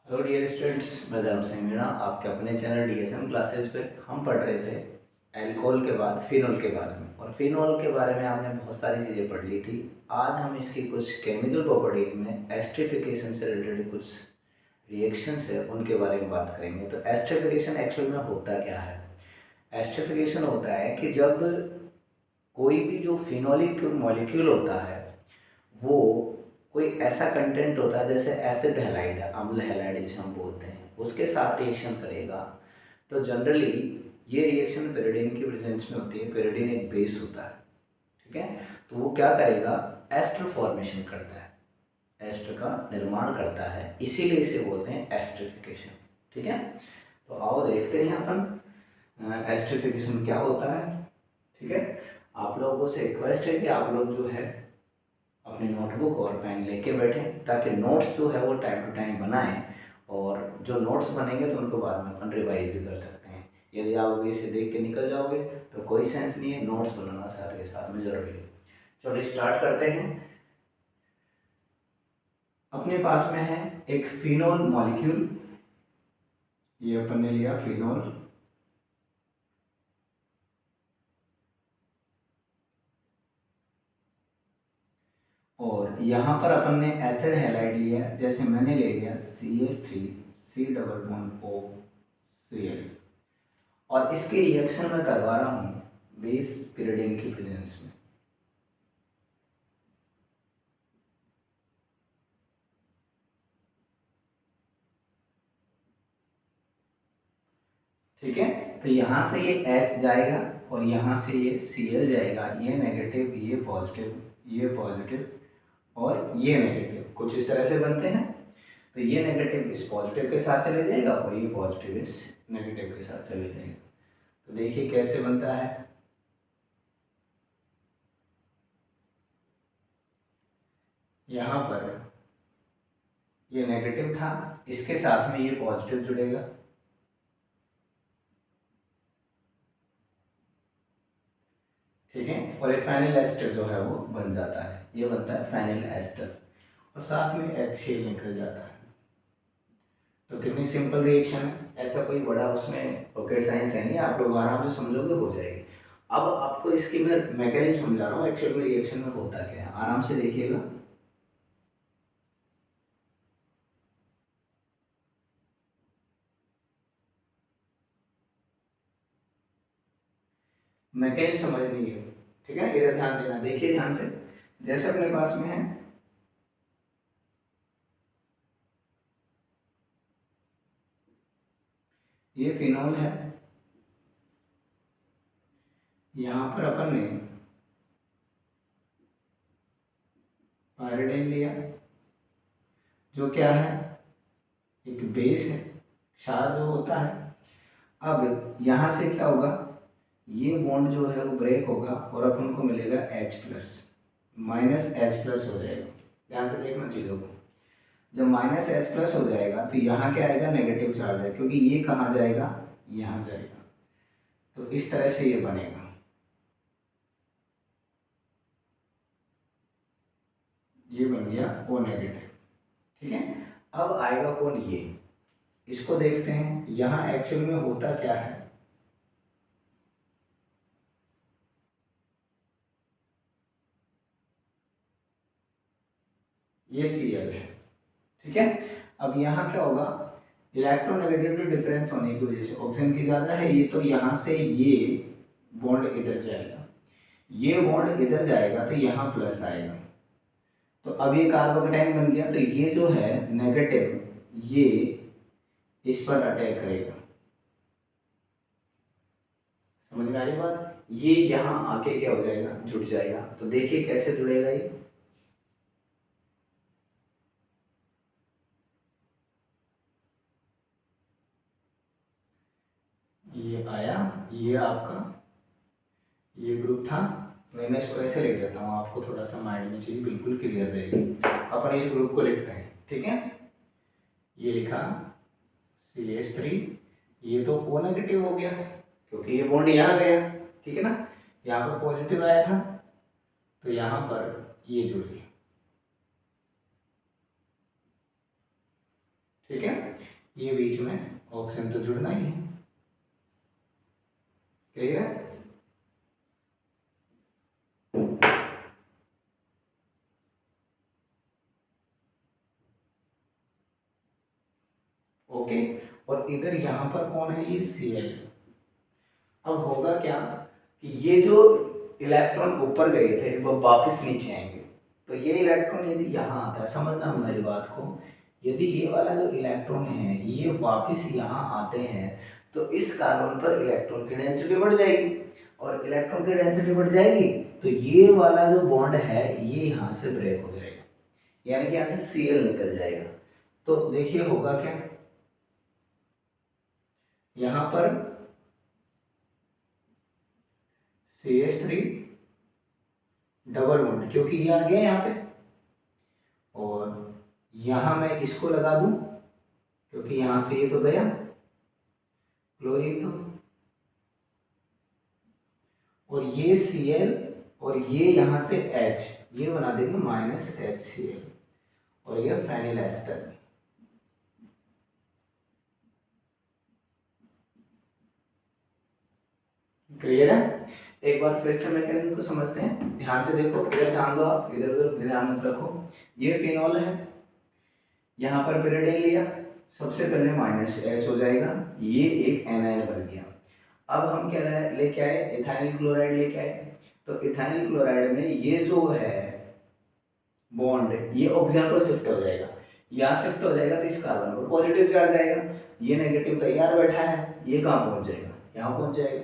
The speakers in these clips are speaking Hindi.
हेलो डियर स्टूडेंट्स, मैं धर्म सिंह मीणा आपके अपने चैनल डीएसएम क्लासेस पे हम पढ़ रहे थे एल्कोहल के बाद फिनोल के बारे में। और फिनोल के बारे में आपने बहुत सारी चीज़ें पढ़ ली थी। आज हम इसकी कुछ केमिकल प्रॉपर्टीज में एस्टरिफिकेशन से रिलेटेड कुछ रिएक्शंस है उनके बारे में बात करेंगे। तो एस्टरिफिकेशन एक्चुअल में होता क्या है? एस्टरिफिकेशन होता है कि जब कोई भी जो फिनोलिक मॉलिक्यूल होता है वो कोई ऐसा कंटेंट होता है, जैसे एसिड हैलाइड है, अम्ल हैलाइड जिसे हम बोलते हैं, उसके साथ रिएक्शन करेगा। तो जनरली ये रिएक्शन पेरिडीन की प्रेजेंस में होती है। पेरिडीन एक बेस होता है, ठीक है। तो वो क्या करेगा? एस्टर फॉर्मेशन करता है, एस्टर का निर्माण करता है, इसीलिए इसे बोलते हैं एस्टरिफिकेशन, ठीक है। तो आओ देखते हैं अपन एस्टरिफिकेशन क्या होता है, ठीक है। आप लोगों से रिक्वेस्ट है कि आप लोग जो है अपनी नोटबुक और पेन लेके बैठें, ताकि नोट्स जो है वो टाइम टू टाइम बनाएं। और जो नोट्स बनेंगे तो उनको बाद में अपन रिवाइज भी कर सकते हैं। यदि आप अभी इसे देख के निकल जाओगे तो कोई सेंस नहीं है, नोट्स बनाना साथ के साथ में ज़रूरी है। चलो स्टार्ट करते हैं। अपने पास में है एक फिनोल मॉलिक्यूल, ये अपन ने लिया फिनोल। और यहाँ पर अपन ने एसिड हैलाइड लिया, जैसे मैंने ले लिया CH3 C double bond O Cl। और इसकी रिएक्शन मैं करवा रहा हूँ बेस पिरिडिन की प्रेजेंस में। ठीक है, तो यहाँ से ये H जाएगा और यहाँ से ये Cl जाएगा। ये नेगेटिव, ये पॉजिटिव, ये पॉजिटिव और ये नेगेटिव, कुछ इस तरह से बनते हैं। तो ये नेगेटिव इस पॉजिटिव के साथ चले जाएगा और ये पॉजिटिव इस नेगेटिव के साथ चले जाएगा। तो देखिए कैसे बनता है। यहाँ पर ये नेगेटिव था, इसके साथ में ये पॉजिटिव जुड़ेगा, ठीक है। और एक फेनिल एस्टर जो है वो बन जाता है, ये बनता है फेनिल एस्टर। और साथ में HCl निकल जाता है। तो कितनी सिंपल रिएक्शन है, ऐसा कोई बड़ा उसमें रॉकेट साइंस है नहीं, आप लोग आराम से समझोगे हो जाएगी। अब आपको इसकी मैं मैकेनिज्म समझा रहा हूँ, एक्चुअल में रिएक्शन में होता क्या है, आराम से देखिएगा। मैकेनिज्म समझनी है, ठीक है। इधर ध्यान देना, देखिए ध्यान से। जैसे अपने पास में है ये फिनोल है, यहाँ पर अपन ने पायरिडिन लिया, जो क्या है, एक बेस है, क्षार जो होता है। अब यहाँ से क्या होगा, ये बॉन्ड जो है वो ब्रेक होगा और अपन को मिलेगा H+, -H+ हो जाएगा। ध्यान से देखना चीज़ों को। जब -H+ हो जाएगा तो यहाँ क्या आएगा, नेगेटिव चार्ज है, क्योंकि ये कहाँ जाएगा, यहाँ जाएगा। तो इस तरह से ये बनेगा, ये बन गया O नेगेटिव, ठीक है। अब आएगा कौन, ये, इसको देखते हैं यहाँ एक्चुअल में होता क्या है। ये Cl है, ठीक है। अब यहाँ क्या होगा, इलेक्ट्रोनेगेटिविटी डिफरेंस होने की वजह से ऑक्सीजन की ज़्यादा है, ये तो यहाँ से ये बॉन्ड इधर जाएगा, ये बॉन्ड इधर जाएगा तो यहाँ प्लस आएगा। तो अब ये कार्बोकेटाइन बन गया, तो ये जो है नेगेटिव, ये इस पर अटैक करेगा। समझ में आ रही बात, ये यहाँ आके क्या हो जाएगा, जुड़ जाएगा। तो देखिए कैसे जुड़ेगा ये आया, ये आपका ये ग्रुप था। मैं इसको ऐसे लिख देता हूँ, आपको थोड़ा सा माइंड में चीज़ बिल्कुल क्लियर रहेगी। अपन इस ग्रुप को लिखते हैं, ठीक है। ये लिखा CH3, ये तो O नेगेटिव हो गया क्योंकि ये बॉन्ड यहाँ गया, ठीक है ना। यहाँ पर पॉजिटिव आया था तो यहाँ पर ये जुड़ गया, ठीक है। ये बीच में ऑक्सीजन तो जुड़ना ही है। क्लियर है? ओके। और इधर यहाँ पर कौन है? ये Cl। अब होगा क्या कि ये जो इलेक्ट्रॉन ऊपर गए थे वो वापस नीचे आएंगे। तो ये इलेक्ट्रॉन यदि यहाँ आता है, समझना मेरी बात को, यदि ये वाला जो इलेक्ट्रॉन है ये वापस यहाँ आते हैं तो इस कार्बन पर इलेक्ट्रॉन की डेंसिटी बढ़ जाएगी। और इलेक्ट्रॉन की डेंसिटी बढ़ जाएगी तो ये वाला जो बॉन्ड है ये यहाँ से ब्रेक हो जाएगा, यानी कि यहाँ से Cl निकल जाएगा। तो देखिए होगा क्या, यहाँ पर CH3 डबल बॉन्ड, क्योंकि ये आ गया यहाँ पे, और यहाँ मैं इसको लगा दूं क्योंकि यहाँ से ये तो गया क्लोरीन तो, और ये Cl और ये यहाँ से H, ये बना देंगे -HCl, और ये फेनिल एस्टर। क्लियर है? एक बार फिर से मैकेनिज्म को समझते हैं, ध्यान से देखो, इधर ध्यान दो, आप इधर उधर ध्यान मत रखो। ये फिनॉल है, यहाँ पर पिरिडिन लिया, सबसे पहले -H हो जाएगा, ये एक एनायन बन गया। अब हम क्या लेके आए? इथाइल क्लोराइड लेके आए। तो इथाइल क्लोराइड में ये जो है बॉन्ड ये ऑक्सीजन पर शिफ्ट हो जाएगा, यहाँ शिफ्ट हो जाएगा तो इस कार्बन पर पॉजिटिव चार्ज आएगा, ये नेगेटिव तैयार बैठा है, ये कहाँ पहुंच जाएगा? यहाँ पहुंच जाएगा,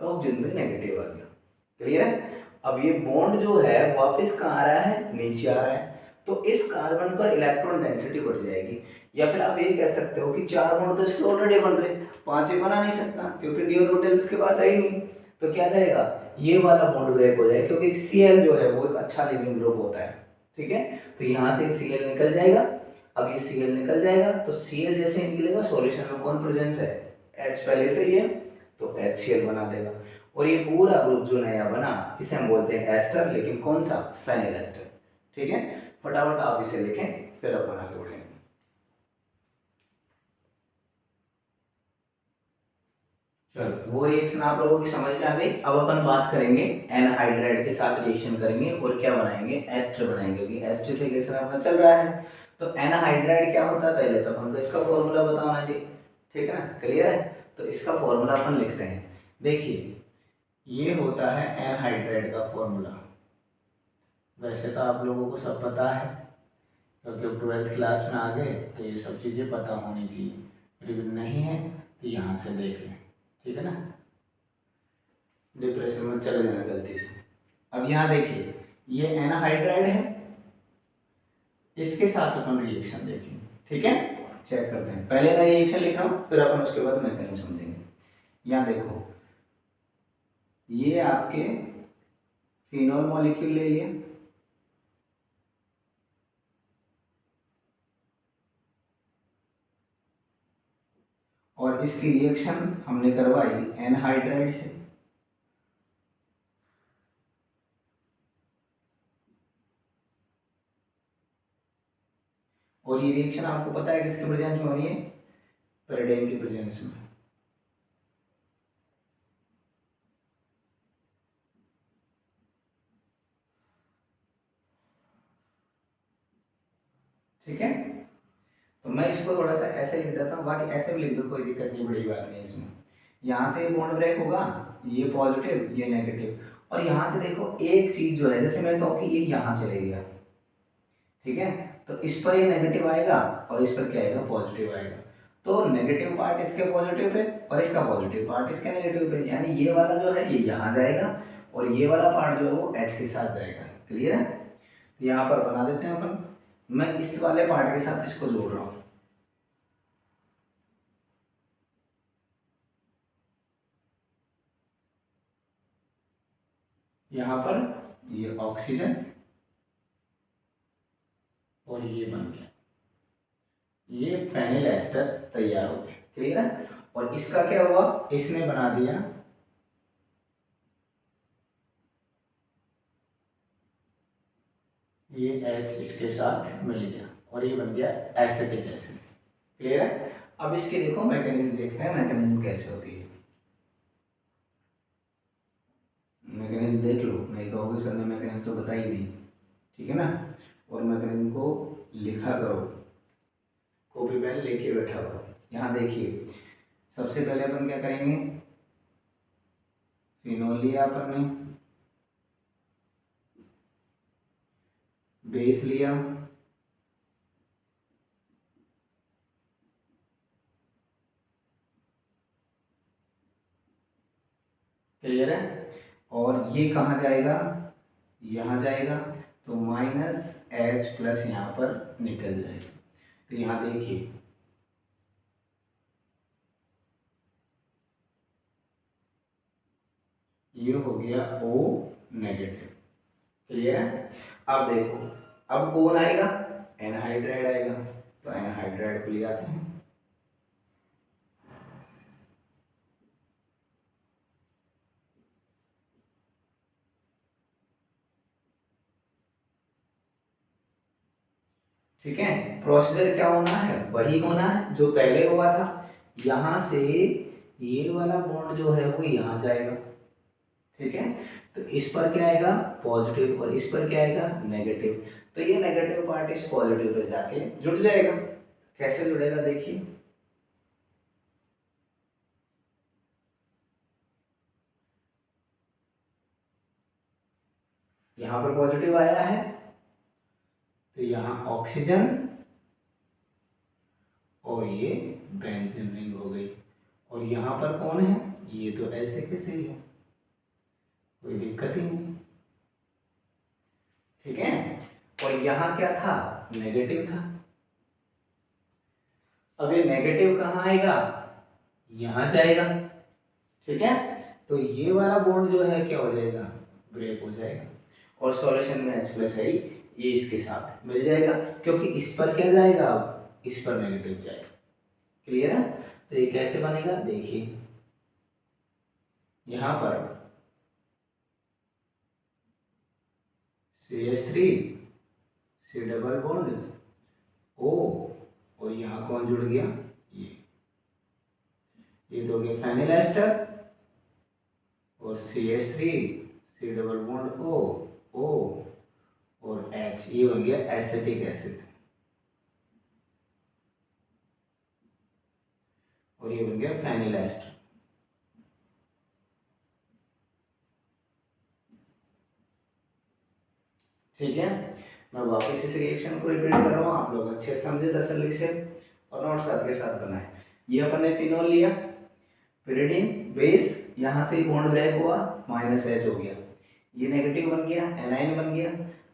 तो ऑक्सीजन पे नेगेटिव आ गया। क्लियर है? अब ये बॉन्ड जो है वापस कहाँ आ रहा है? नीचे आ रहा है, तो इस कार्बन पर इलेक्ट्रॉन डेंसिटी बढ़ जाएगी। या फिर आप ये कह सकते हो कि 4 बॉन्ड तो इसके ऑलरेडी बन रहे, 5 ये बना नहीं सकता क्योंकि डी ऑर्बिटल इसके पास है ही नहीं। तो क्या करेगा? ये वाला बॉन्ड ब्रेक हो जाएगा, क्योंकि Cl जो है वो एक अच्छा लिविंग ग्रुप होता है। ठीक है, तो यहाँ से Cl निकल जाएगा। अब ये Cl निकल जाएगा तो Cl जैसे ही निकलेगा सॉल्यूशन में कौन प्रेजेंस है? H पहले से ही है, तो HCl बना देगा। और ये पूरा ग्रुप जो नया बना इसे हम बोलते हैं एस्टर, लेकिन कौन सा? Phenyl ester. ठीक है, फटाफट आप इसे लिखें फिर अपन आगे बढ़ेंगे। चलो, वो रिएक्शन आप लोगों की समझ में आ गई। अब अपन बात करेंगे एनहाइड्राइड के साथ रिएक्शन करेंगे और क्या बनाएंगे? एस्टर बनाएंगे, क्योंकि एस्टरिफिकेशन अपना चल रहा है। तो एनहाइड्राइड क्या होता है? पहले तो हमको इसका फॉर्मूला बताना चाहिए। ठीक है ना? क्लियर है? तो इसका फॉर्मूला अपन लिखते हैं। देखिए, ये होता है एनहाइड्राइड का फॉर्मूला। वैसे तो आप लोगों को सब पता है क्योंकि 12th क्लास में आ गए तो ये सब चीज़ें पता होनी चाहिए, फिर नहीं है तो यहाँ से देख लें। ठीक है ना? डिप्रेशन में चले जाना गलती से। अब यहाँ देखिए, ये एनहाइड्राइड है, इसके साथ अपन रिएक्शन देखेंगे। ठीक है, चेक करते हैं। पहले मैं रिएक्शन लिख रहा हूँ, फिर अपन उसके बाद मैकेनिज्म समझेंगे। यहाँ देखो, ये आपके फिनोल मॉलिक्यूल ले लिया, और इसकी रिएक्शन हमने करवाई एनहाइड्राइड से, और ये रिएक्शन आपको पता है किसके प्रेजेंस में होनी है? पेरिडिन की प्रेजेंस में। ठीक है, तो मैं इसको थोड़ा सा ऐसे लिख देता हूँ, बाकी ऐसे भी लिख दो, कोई दिक्कत नहीं, बड़ी बात नहीं इसमें। यहाँ से बॉन्ड ब्रेक होगा, ये पॉजिटिव ये नेगेटिव, और यहाँ से देखो एक चीज जो है, जैसे मैं कहूँ कि ये यहाँ चले गया, ठीक है, तो इस पर ये नेगेटिव आएगा और इस पर क्या आएगा? पॉजिटिव आएगा। तो नेगेटिव पार्ट इसके पॉजिटिव पे और इसका पॉजिटिव पार्ट इसके नेगेटिव पे, यानी ये वाला जो है ये यहाँ जाएगा और ये वाला पार्ट जो है वो H के साथ जाएगा। क्लियर है? तो यहाँ पर बना देते हैं अपन, मैं इस वाले पार्ट के साथ इसको जोड़ रहा हूँ। यहाँ पर ये ऑक्सीजन और ये बन गया, ये फेनिल एस्टर तैयार हो गया। क्लियर है? और इसका क्या हुआ? इसने बना दिया ये H इसके साथ मिल गया और ये बन गया एसिटिक एसिड। क्लियर है? अब इसके देखो मैकेनिज्म देखते हैं, मैकेनिज्म कैसे होती है। मैकेनिज्म देख लो, नहीं कहोगे सर ने मैकेनिज्म तो बताई नहीं, ठीक है ना। और मैकेनिज्म को लिखा करो, कॉपी पेन लेके बैठा करो। यहाँ देखिए सबसे पहले अपन क्या करेंगे, फिनोल लिया अपन ने, बेस लिया, क्लियर है। और ये कहाँ जाएगा, यहाँ जाएगा, तो -H+ यहाँ पर निकल जाएगा। तो यहाँ देखिए ये हो गया O-, क्लियर है। अब देखो अब कौन आएगा, एनहाइड्राइड आएगा, तो एनहाइड्राइड को ले आते हैं। ठीक है, प्रोसीजर क्या होना है, वही होना है जो पहले हुआ था। यहां से ये वाला बॉन्ड जो है वो यहाँ जाएगा, ठीक है। तो इस पर क्या आएगा, पॉजिटिव, और इस पर क्या आएगा, नेगेटिव। तो ये नेगेटिव पार्ट इस पॉजिटिव पे जाके जुड़ जाएगा। कैसे जुड़ेगा देखिए, यहाँ पर पॉजिटिव आया है तो यहाँ ऑक्सीजन और ये बेंजीन रिंग हो गई। और यहाँ पर कौन है, ये तो ऐसे कैसे ही है, कोई दिक्कत ही नहीं, ठीक है। और यहाँ क्या था, नेगेटिव था। अब ये नेगेटिव कहाँ आएगा, यहाँ जाएगा, ठीक है। तो ये वाला बॉन्ड जो है क्या हो जाएगा, ब्रेक हो जाएगा। और सॉल्यूशन में H+ है, ये इसके साथ मिल जाएगा, क्योंकि इस पर क्या जाएगा, अब इस पर नेगेटिव जाएगा, क्लियर है। तो ये कैसे बनेगा देखिए, यहाँ पर CH3 C double bond O, और यहाँ कौन जुड़ गया, ये तो हो गया फेनिल एस्टर, और CH3 C double bond O और H, ये बन गया एसिटिक एसिड, और ये बन गया फेनिल एस्टर। ठीक है, मैं वापस इस रिएक्शन को रिपीट कर रहा हूँ, आप लोग अच्छे से समझे तसल्ली से और नोट्स साथ के साथ बनाए। ये अपन ने फिनोल लिया, pyridine बेस, यहाँ से बॉन्ड ब्रेक हुआ, -H हो गया, ये नेगेटिव बन गया, एनाइन बन गया।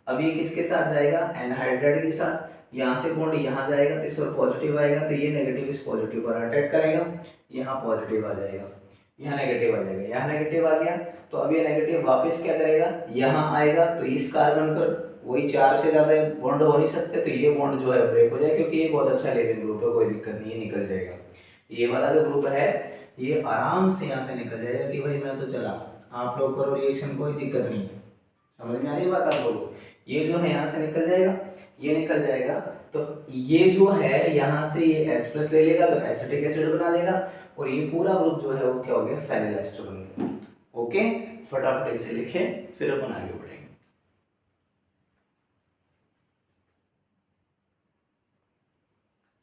अब ये किसके साथ जाएगा, एनहाइड्राइड के साथ। यहाँ से बॉन्ड यहाँ जाएगा तो इस पर पॉजिटिव आएगा, तो ये नेगेटिव इस पॉजिटिव पर अटैक करेगा, यहाँ पॉजिटिव आ जाएगा, यहाँ नेगेटिव आ जाएगा, यहाँ नेगेटिव आ गया। तो अब ये नेगेटिव वापस क्या करेगा, यहाँ आएगा, तो इस कार्बन पर वही 4 से ज़्यादा बॉन्ड हो नहीं सकते, तो ये बॉन्ड जो है ब्रेक हो जाएगा, क्योंकि ये बहुत अच्छा लिविंग ग्रुप है, कोई दिक्कत नहीं है, निकल जाएगा। ये वाला जो ग्रुप है ये आराम से यहाँ से निकल जाएगा कि भाई मैं तो चला, आप लोग करो रिएक्शन, कोई दिक्कत नहीं। समझ में आ रही बात आप लोगों को, ये जो है यहाँ से निकल जाएगा, ये निकल जाएगा, तो ये जो है यहाँ से ये H+ ले लेगा तो एसिटिक एसिड बना देगा, और ये पूरा ग्रुप जो है वो क्या हो गया, फेनिल एस्टर बन गया। ओके, फटाफट इसे लिखे, फिर अपन आगे बढ़ेंगे।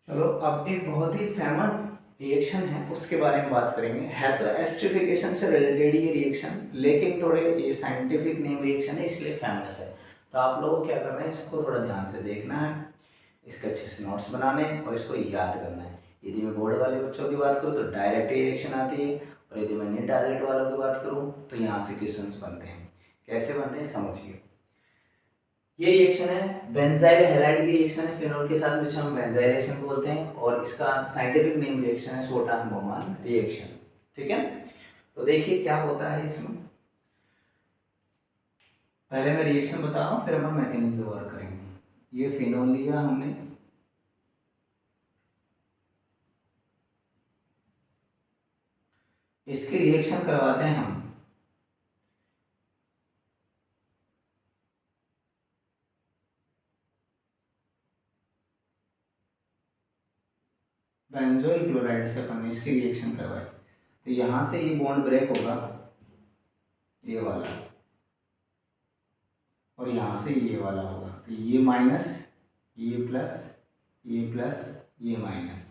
चलो अब एक बहुत ही फेमस रिएक्शन है उसके बारे में बात करेंगे। है तो एस्ट्रिफिकेशन से रिलेटेड ये रिएक्शन, लेकिन थोड़े ये साइंटिफिक नेम रिएक्शन है इसलिए फेमस है। तो आप लोगों को क्या करना है, इसको थोड़ा ध्यान से देखना है, इसके अच्छे से नोट्स बनाने और इसको याद करना है। यदि मैं बोर्ड वाले बच्चों की बात करूँ तो डायरेक्ट रिएक्शन आती है, और यदि मैं नहीं डायरेक्ट वालों की बात करूँ तो यहाँ से क्वेश्चंस बनते हैं। कैसे बनते हैं समझिए। ये रिएक्शन है बेंजाइल हैलाइड की रिएक्शन है फिनोल के साथ, जिसे हम बेंजाइलेशन बोलते हैं, और इसका साइंटिफिक नेम रिएक्शन है सोटान बोमान रिएक्शन। ठीक है, तो देखिए क्या होता है इसमें। पहले मैं रिएक्शन बता रहा हूँ, फिर हम मैकेनिज्म पे वर्क करेंगे। ये फिनोल लिया हमने, इसकी रिएक्शन करवाते हैं हम बेंजोइल क्लोराइड से अपन ने इसकी रिएक्शन करवाई, तो यहाँ से ये बॉन्ड ब्रेक होगा, ये वाला, और यहाँ से ये वाला होगा, तो ये माइनस, ये प्लस, ये माइनस,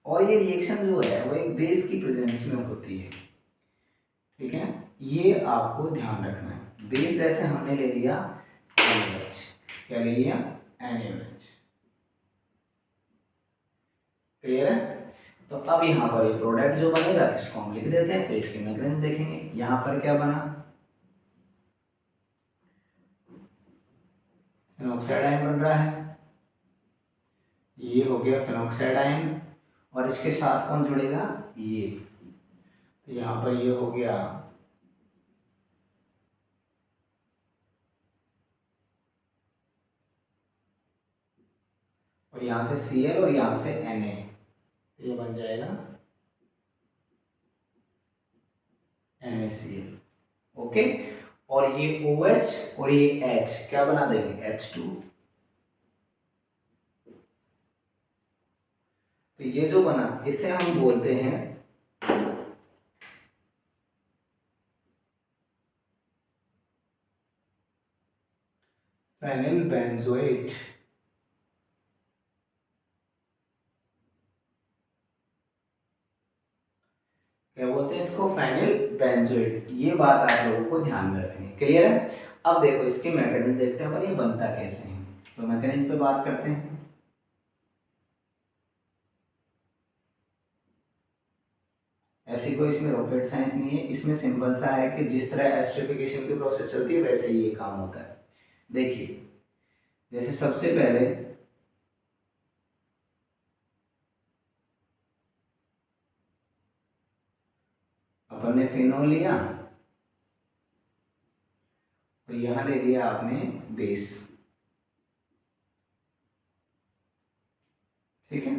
और ये रिएक्शन जो है वो एक बेस की प्रेजेंस में होती है। ठीक है, ये आपको ध्यान रखना है। बेस जैसे हमने ले लिया NaOH, क्या ले लिया NaOH, क्लियर है। तो अब यहाँ पर ये प्रोडक्ट जो बनेगा इसको हम लिख देते हैं, फिर इसके मैकेनिज्म देखेंगे। यहाँ पर क्या बना, फिनॉक्साइड आयन बन रहा है, ये हो गया फिनॉक्साइड आयन, और इसके साथ कौन जुड़ेगा, ये, तो यहाँ पर ये हो गया और यहाँ से Cl और यहाँ से Na, ये बन जाएगा NaCl। ओके, और ये OH और ये H क्या बना देंगे, H2। तो ये जो बना इसे हम बोलते हैं फेनिल बेंजोएट। क्या बोलते हैं इसको, फेनिल बेंजोएट। ये बात आप लोगों को ध्यान में रखनी है, क्लियर है। अब देखो इसके मैकेनिज्म देखते हैं, पर ये बनता कैसे है, तो मैकेनिज्म पे बात करते हैं। ऐसी कोई इसमें रॉकेट साइंस नहीं है, इसमें सिंपल सा है कि जिस तरह एस्टरिफिकेशन की प्रोसेस चलती है वैसे ही ये काम होता है। देखिए, जैसे सबसे पहले अपन ने फिनोल लिया, तो यहां ले लिया आपने बेस, ठीक है।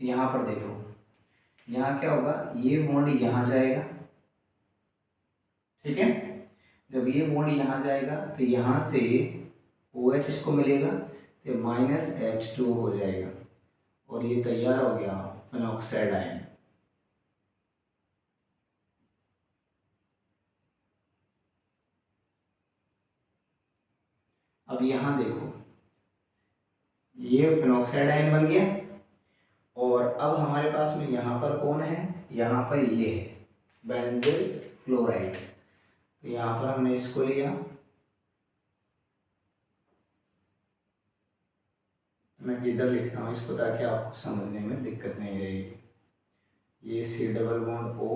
यहां पर देखो, यहाँ क्या होगा, ये बॉन्ड यहाँ जाएगा, ठीक है। जब ये बॉन्ड यहाँ जाएगा तो यहाँ से OH इसको मिलेगा, तो -H2 हो जाएगा, और ये तैयार हो गया फिनॉक्साइड आयन। अब यहाँ देखो, ये फिनॉक्साइड आयन बन गया, और अब हमारे पास में यहाँ पर कौन है, यहाँ पर ये है बेंजील क्लोराइड। तो यहाँ पर हमने इसको लिया, मैं इधर लिखता हूँ इसको ताकि आपको समझने में दिक्कत नहीं रहेगी। ये C+O,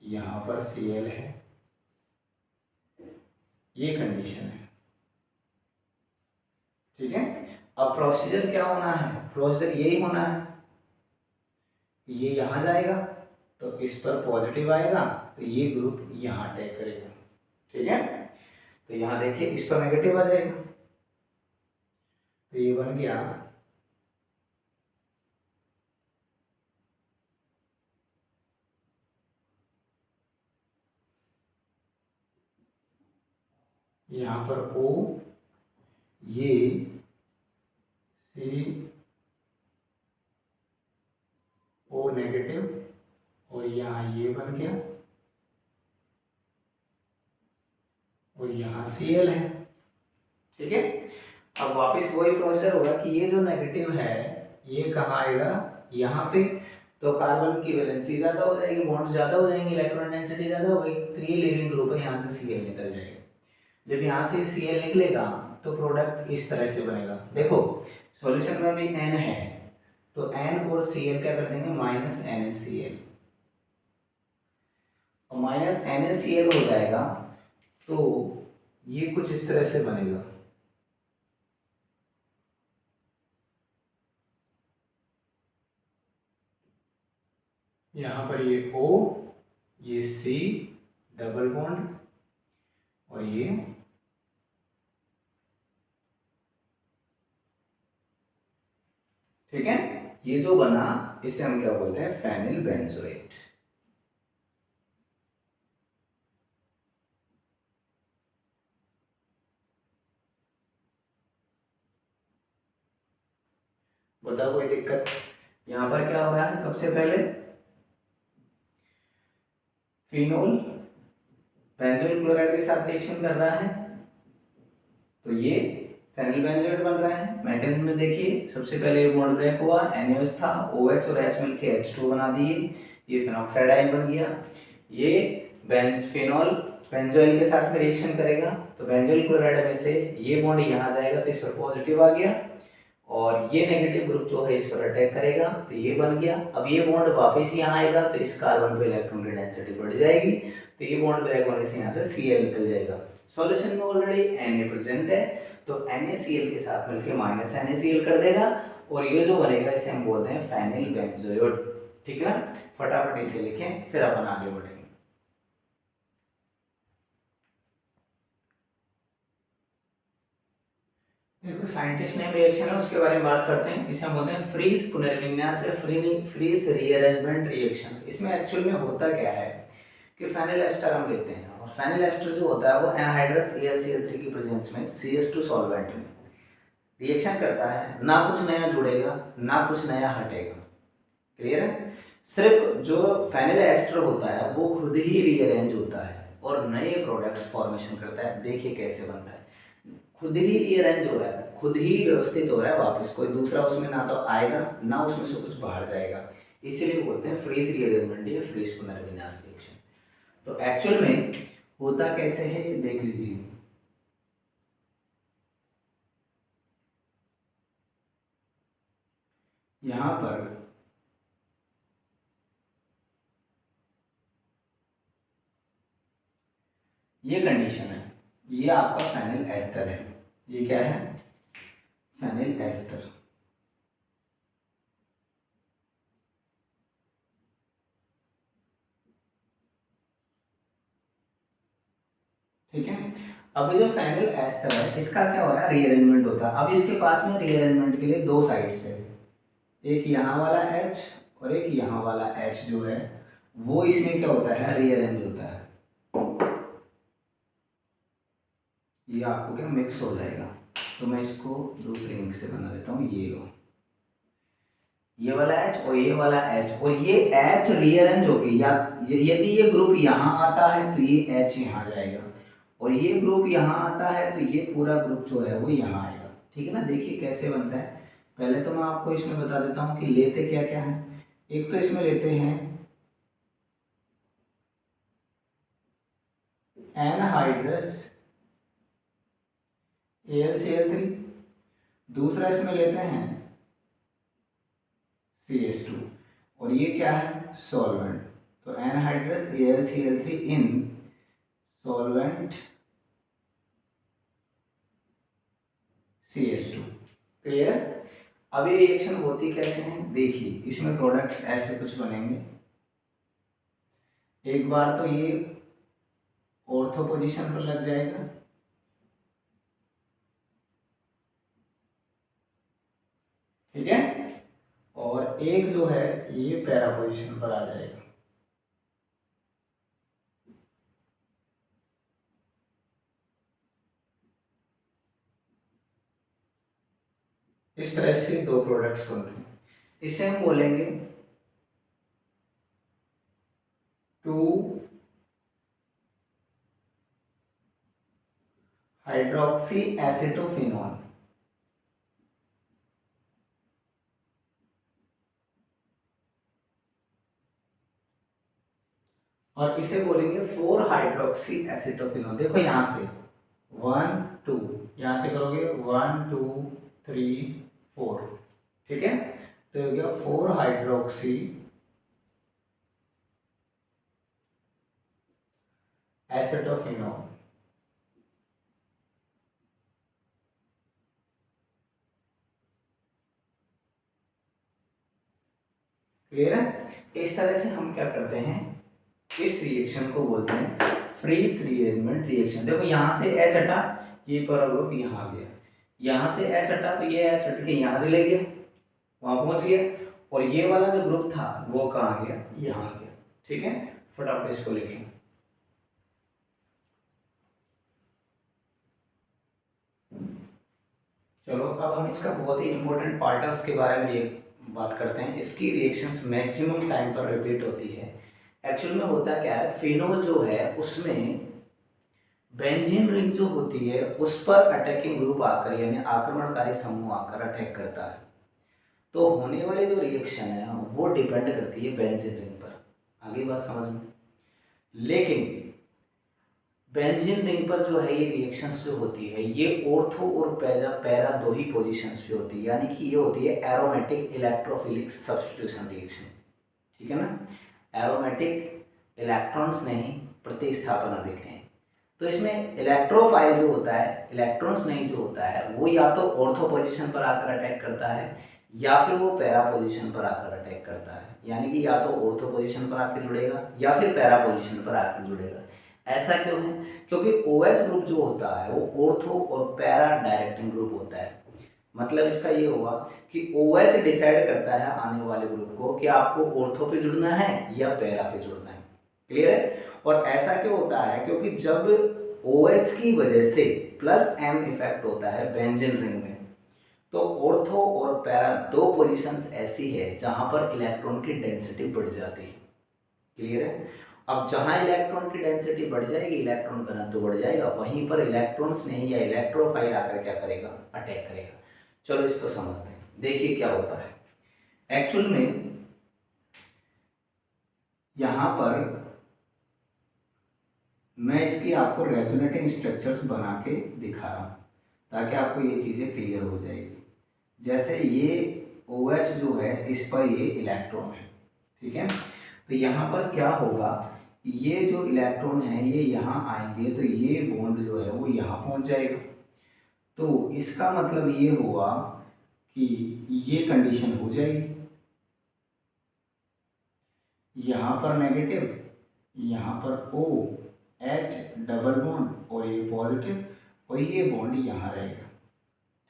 यहाँ पर Cl है, ये कंडीशन है, ठीक है। अब प्रोसीजर क्या होना है, प्रोसीजर यही होना है, ये यहाँ जाएगा तो इस पर पॉजिटिव आएगा, तो ये ग्रुप यहाँ अटैक करेगा, ठीक है। तो यहाँ देखिए इस पर नेगेटिव आ जाएगा, तो ये बन गया यहाँ पर O, ये CO नेगेटिव, और यहाँ ये बन गया, और यहाँ Cl है, ठीक है। अब वापस वही प्रोसेस होगा कि ये जो नेगेटिव है ये कहाँ आएगा, यहाँ पे, तो कार्बन की वैलेंसी ज्यादा हो जाएगी, बॉन्ड ज्यादा हो जाएंगे, इलेक्ट्रॉन डेंसिटी ज्यादा हो गई, तो ये लीविंग ग्रुप है, यहाँ से Cl निकल जाएगा। जब यहाँ से Cl निकलेगा तो प्रोडक्ट इस तरह से बनेगा। देखो सॉल्यूशन में भी N है, तो N और Cl क्या कर देंगे, -NaCl, और -NaCl हो जाएगा, तो ये कुछ इस तरह से बनेगा। यहाँ पर ये O, ये C डबल बॉन्ड, और ये ठीक है। ये जो बना इसे हम क्या बोलते हैं, फेनिल बेंजोएट। बताओ कोई दिक्कत, यहाँ पर क्या हो रहा है, सबसे पहले फिनोल बेंजोइल क्लोराइड के साथ रिएक्शन कर रहा है, तो ये फेनिल बेंजोएट बन रहा है। मैकेनिज्म में देखिए, सबसे पहले ये बॉन्ड ब्रेक हुआ, NaOH था, OH और H मिलके H2 बना दिए, ये फिनॉक्साइड आयन बन गया। ये फिनोल बेंजोइल के साथ में रिएक्शन करेगा, तो बेंजोइल क्लोराइड में से ये बॉन्ड यहाँ जाएगा, तो इस पर पॉजिटिव आ गया, और ये नेगेटिव ग्रुप जो है इस पर अटैक करेगा, तो ये बन गया। अब ये बॉन्ड वापस यहाँ आएगा, तो इस कार्बन पे इलेक्ट्रॉन की डेंसिटी बढ़ जाएगी, तो ये बॉन्ड ब्रेक होने से यहाँ से Cl निकल जाएगा। सॉल्यूशन में ऑलरेडी Na प्रेजेंट है, तो NaCl के साथ मिलकर माइनस NaCl कर देगा, और ये जो बनेगा इसे हम बोलते हैं फेनिल बेंजोएट। ठीक है ना, फटाफट इसे लिखें, फिर अपन आगे बढ़ेंगे। देखो, साइंटिस्ट नेम रिएक्शन है, उसके बारे में बात करते हैं। इसे हम बोलते हैं फ्रीज पुनर्विन्यास या फ्रीज रीअरेंजमेंट रिएक्शन। इसमें एक्चुअल में होता क्या है कि फेनिल एस्टर हम लेते हैं, और फेनिल एस्टर जो होता है वो एनहाइड्रस AlCl3 की प्रेजेंस में CS2 सॉल्वेंट में रिएक्शन करता है, ना कुछ नया जुड़ेगा ना कुछ नया हटेगा। क्लियर है? सिर्फ जो फेनिल एस्टर होता है वो खुद ही रीअरेंज होता है और नए प्रोडक्ट्स फॉर्मेशन करता है। देखिए कैसे बनता है, खुद ही रीअरेंज हो रहा है, खुद ही व्यवस्थित हो रहा है वापस, कोई दूसरा उसमें ना तो आएगा ना उसमें से कुछ बाहर जाएगा, इसीलिए बोलते हैं फ्रीज रीअरेंजमेंट या फ्रीज पुनर्विन्यास रिएक्शन। तो एक्चुअल में होता कैसे है ये देख लीजिए। यहां पर ये कंडीशन है, ये आपका फेनिल एस्टर है, ये क्या है, फेनिल एस्टर। ठीक है, अब ये जो फेनिल एस्टर है इसका क्या हो रहा है, रीअरेंजमेंट होता है। अब इसके पास में रीअरेंजमेंट के लिए दो साइड्स है, एक यहाँ वाला H और एक यहाँ वाला H जो है वो इसमें क्या होता है, रीअरेंज होता है। ये आपको क्या मिक्स हो जाएगा, तो मैं इसको दूसरे इंक से बना देता हूँ। ये लो, ये वाला H और ये वाला H, और ये H रीअरेंज होगी, या यदि ये ग्रुप यहाँ आता है तो ये H यहाँ जाएगा, और ये ग्रुप यहाँ आता है तो ये पूरा ग्रुप जो है वो यहाँ आएगा। ठीक है ना, देखिए कैसे बनता है। पहले तो मैं आपको इसमें बता देता हूँ कि लेते क्या क्या है। एक तो इसमें लेते हैं एनहाइड्रस AlCl3, दूसरा इसमें लेते हैं CS2, और ये क्या है, सॉल्वेंट। तो एनहाइड्रस AlCl3 इन सॉल्वेंट CS2। क्लियर? अब ये रिएक्शन होती कैसे हैं, देखिए इसमें प्रोडक्ट्स ऐसे कुछ बनेंगे। एक बार तो ये ऑर्थो पोजीशन पर लग जाएगा, ठीक है, और एक जो है ये पैरा पोजीशन पर आ जाएगा। इस तरह से दो प्रोडक्ट्स बनते हैं, इसे हम बोलेंगे टू हाइड्रोक्सी एसिटोफिनॉल, और इसे बोलेंगे 4 हाइड्रोक्सी एसिटोफिनॉल। देखो यहां से 1 2, यहां से करोगे 1 2 3 4, ठीक है, तो हो गया 4 हाइड्रोक्सी एसिटोफिनॉल। क्लियर है? इस तरह से हम क्या करते हैं, इस रिएक्शन को बोलते हैं फ्रीज रीअरेंजमेंट रिएक्शन। देखो यहाँ से H हटा, ये पूरा ग्रुप यहाँ आ गया, यहाँ से H हटा तो ये H हट के यहाँ चले गया, वहां पहुंच गया, और ये वाला जो ग्रुप था वो कहाँ गया, यहाँ आ गया। ठीक है, फटाफट इसको लिखें। चलो अब हम इसका बहुत ही इंपॉर्टेंट पार्ट है उसके बारे में बात करते हैं। इसकी रिएक्शंस मैक्सिमम टाइम पर रिपीट होती है। एक्चुअल में होता क्या है, फिनोल जो है उसमें बेंजीन रिंग जो होती है उस पर अटैकिंग ग्रुप आकर यानी आक्रमणकारी समूह आकर अटैक करता है। तो होने वाली जो रिएक्शन है वो डिपेंड करती है बेंजीन रिंग पर। आगे बात समझ में। लेकिन बेंजीन रिंग पर जो है ये रिएक्शंस जो होती है ये ऑर्थो और पैरा दो ही पोजीशंस पे होती है, यानी कि ये होती है एरोमेटिक इलेक्ट्रोफिलिक सब्स्टिट्यूशन रिएक्शन। ठीक है ना। एरोमेटिक इलेक्ट्रॉन्स नहीं प्रतिस्थापन अभिक्रिया। तो इसमें इलेक्ट्रोफाइल जो होता है, इलेक्ट्रॉन्स नहीं जो होता है वो या तो ऑर्थो पोजीशन पर आकर अटैक करता है या फिर वो पैरा पोजीशन पर आकर अटैक करता है। यानी कि या तो ऑर्थो पोजीशन पर आकर जुड़ेगा या फिर पैरा पोजीशन पर आकर जुड़ेगा। ऐसा क्यों है? क्योंकि OH ग्रुप जो होता है वो ऑर्थो और पैरा डायरेक्टिंग ग्रुप होता है। मतलब इसका ये हुआ कि OH डिसाइड करता है आने वाले ग्रुप को कि आपको ऑर्थो पे जुड़ना है या पैरा पे जुड़ना है। क्लियर है। और ऐसा क्यों होता है? क्योंकि जब OH की वजह से +M इफेक्ट होता है बेंजीन रिंग में, तो ऑर्थो और पैरा दो पोजीशंस ऐसी है जहां पर इलेक्ट्रॉन की डेंसिटी बढ़ जाती है। क्लियर है। अब जहां इलेक्ट्रॉन की डेंसिटी बढ़ जाएगी, इलेक्ट्रॉन घनत्व तो बढ़ जाएगा, वहीं पर इलेक्ट्रॉन्स नहीं या इलेक्ट्रोफाइल आकर क्या करेगा? अटैक करेगा। चलो इसको समझते हैं। देखिए क्या होता है एक्चुअल में। यहां पर मैं इसकी आपको रेजोनेटिंग स्ट्रक्चर्स बना के दिखा रहा हूँ ताकि आपको ये चीज़ें क्लियर हो जाएगी। जैसे ये OH जो है इस पर ये इलेक्ट्रॉन है, ठीक है। तो यहाँ पर क्या होगा, ये जो इलेक्ट्रॉन है ये यहाँ आएंगे तो ये बॉन्ड जो है वो यहाँ पहुँच जाएगा। तो इसका मतलब ये हुआ कि ये कंडीशन हो जाएगी, यहाँ पर नेगेटिव, यहाँ पर OH डबल बॉन्ड और ये पॉजिटिव और ये बॉन्ड यहाँ रहेगा।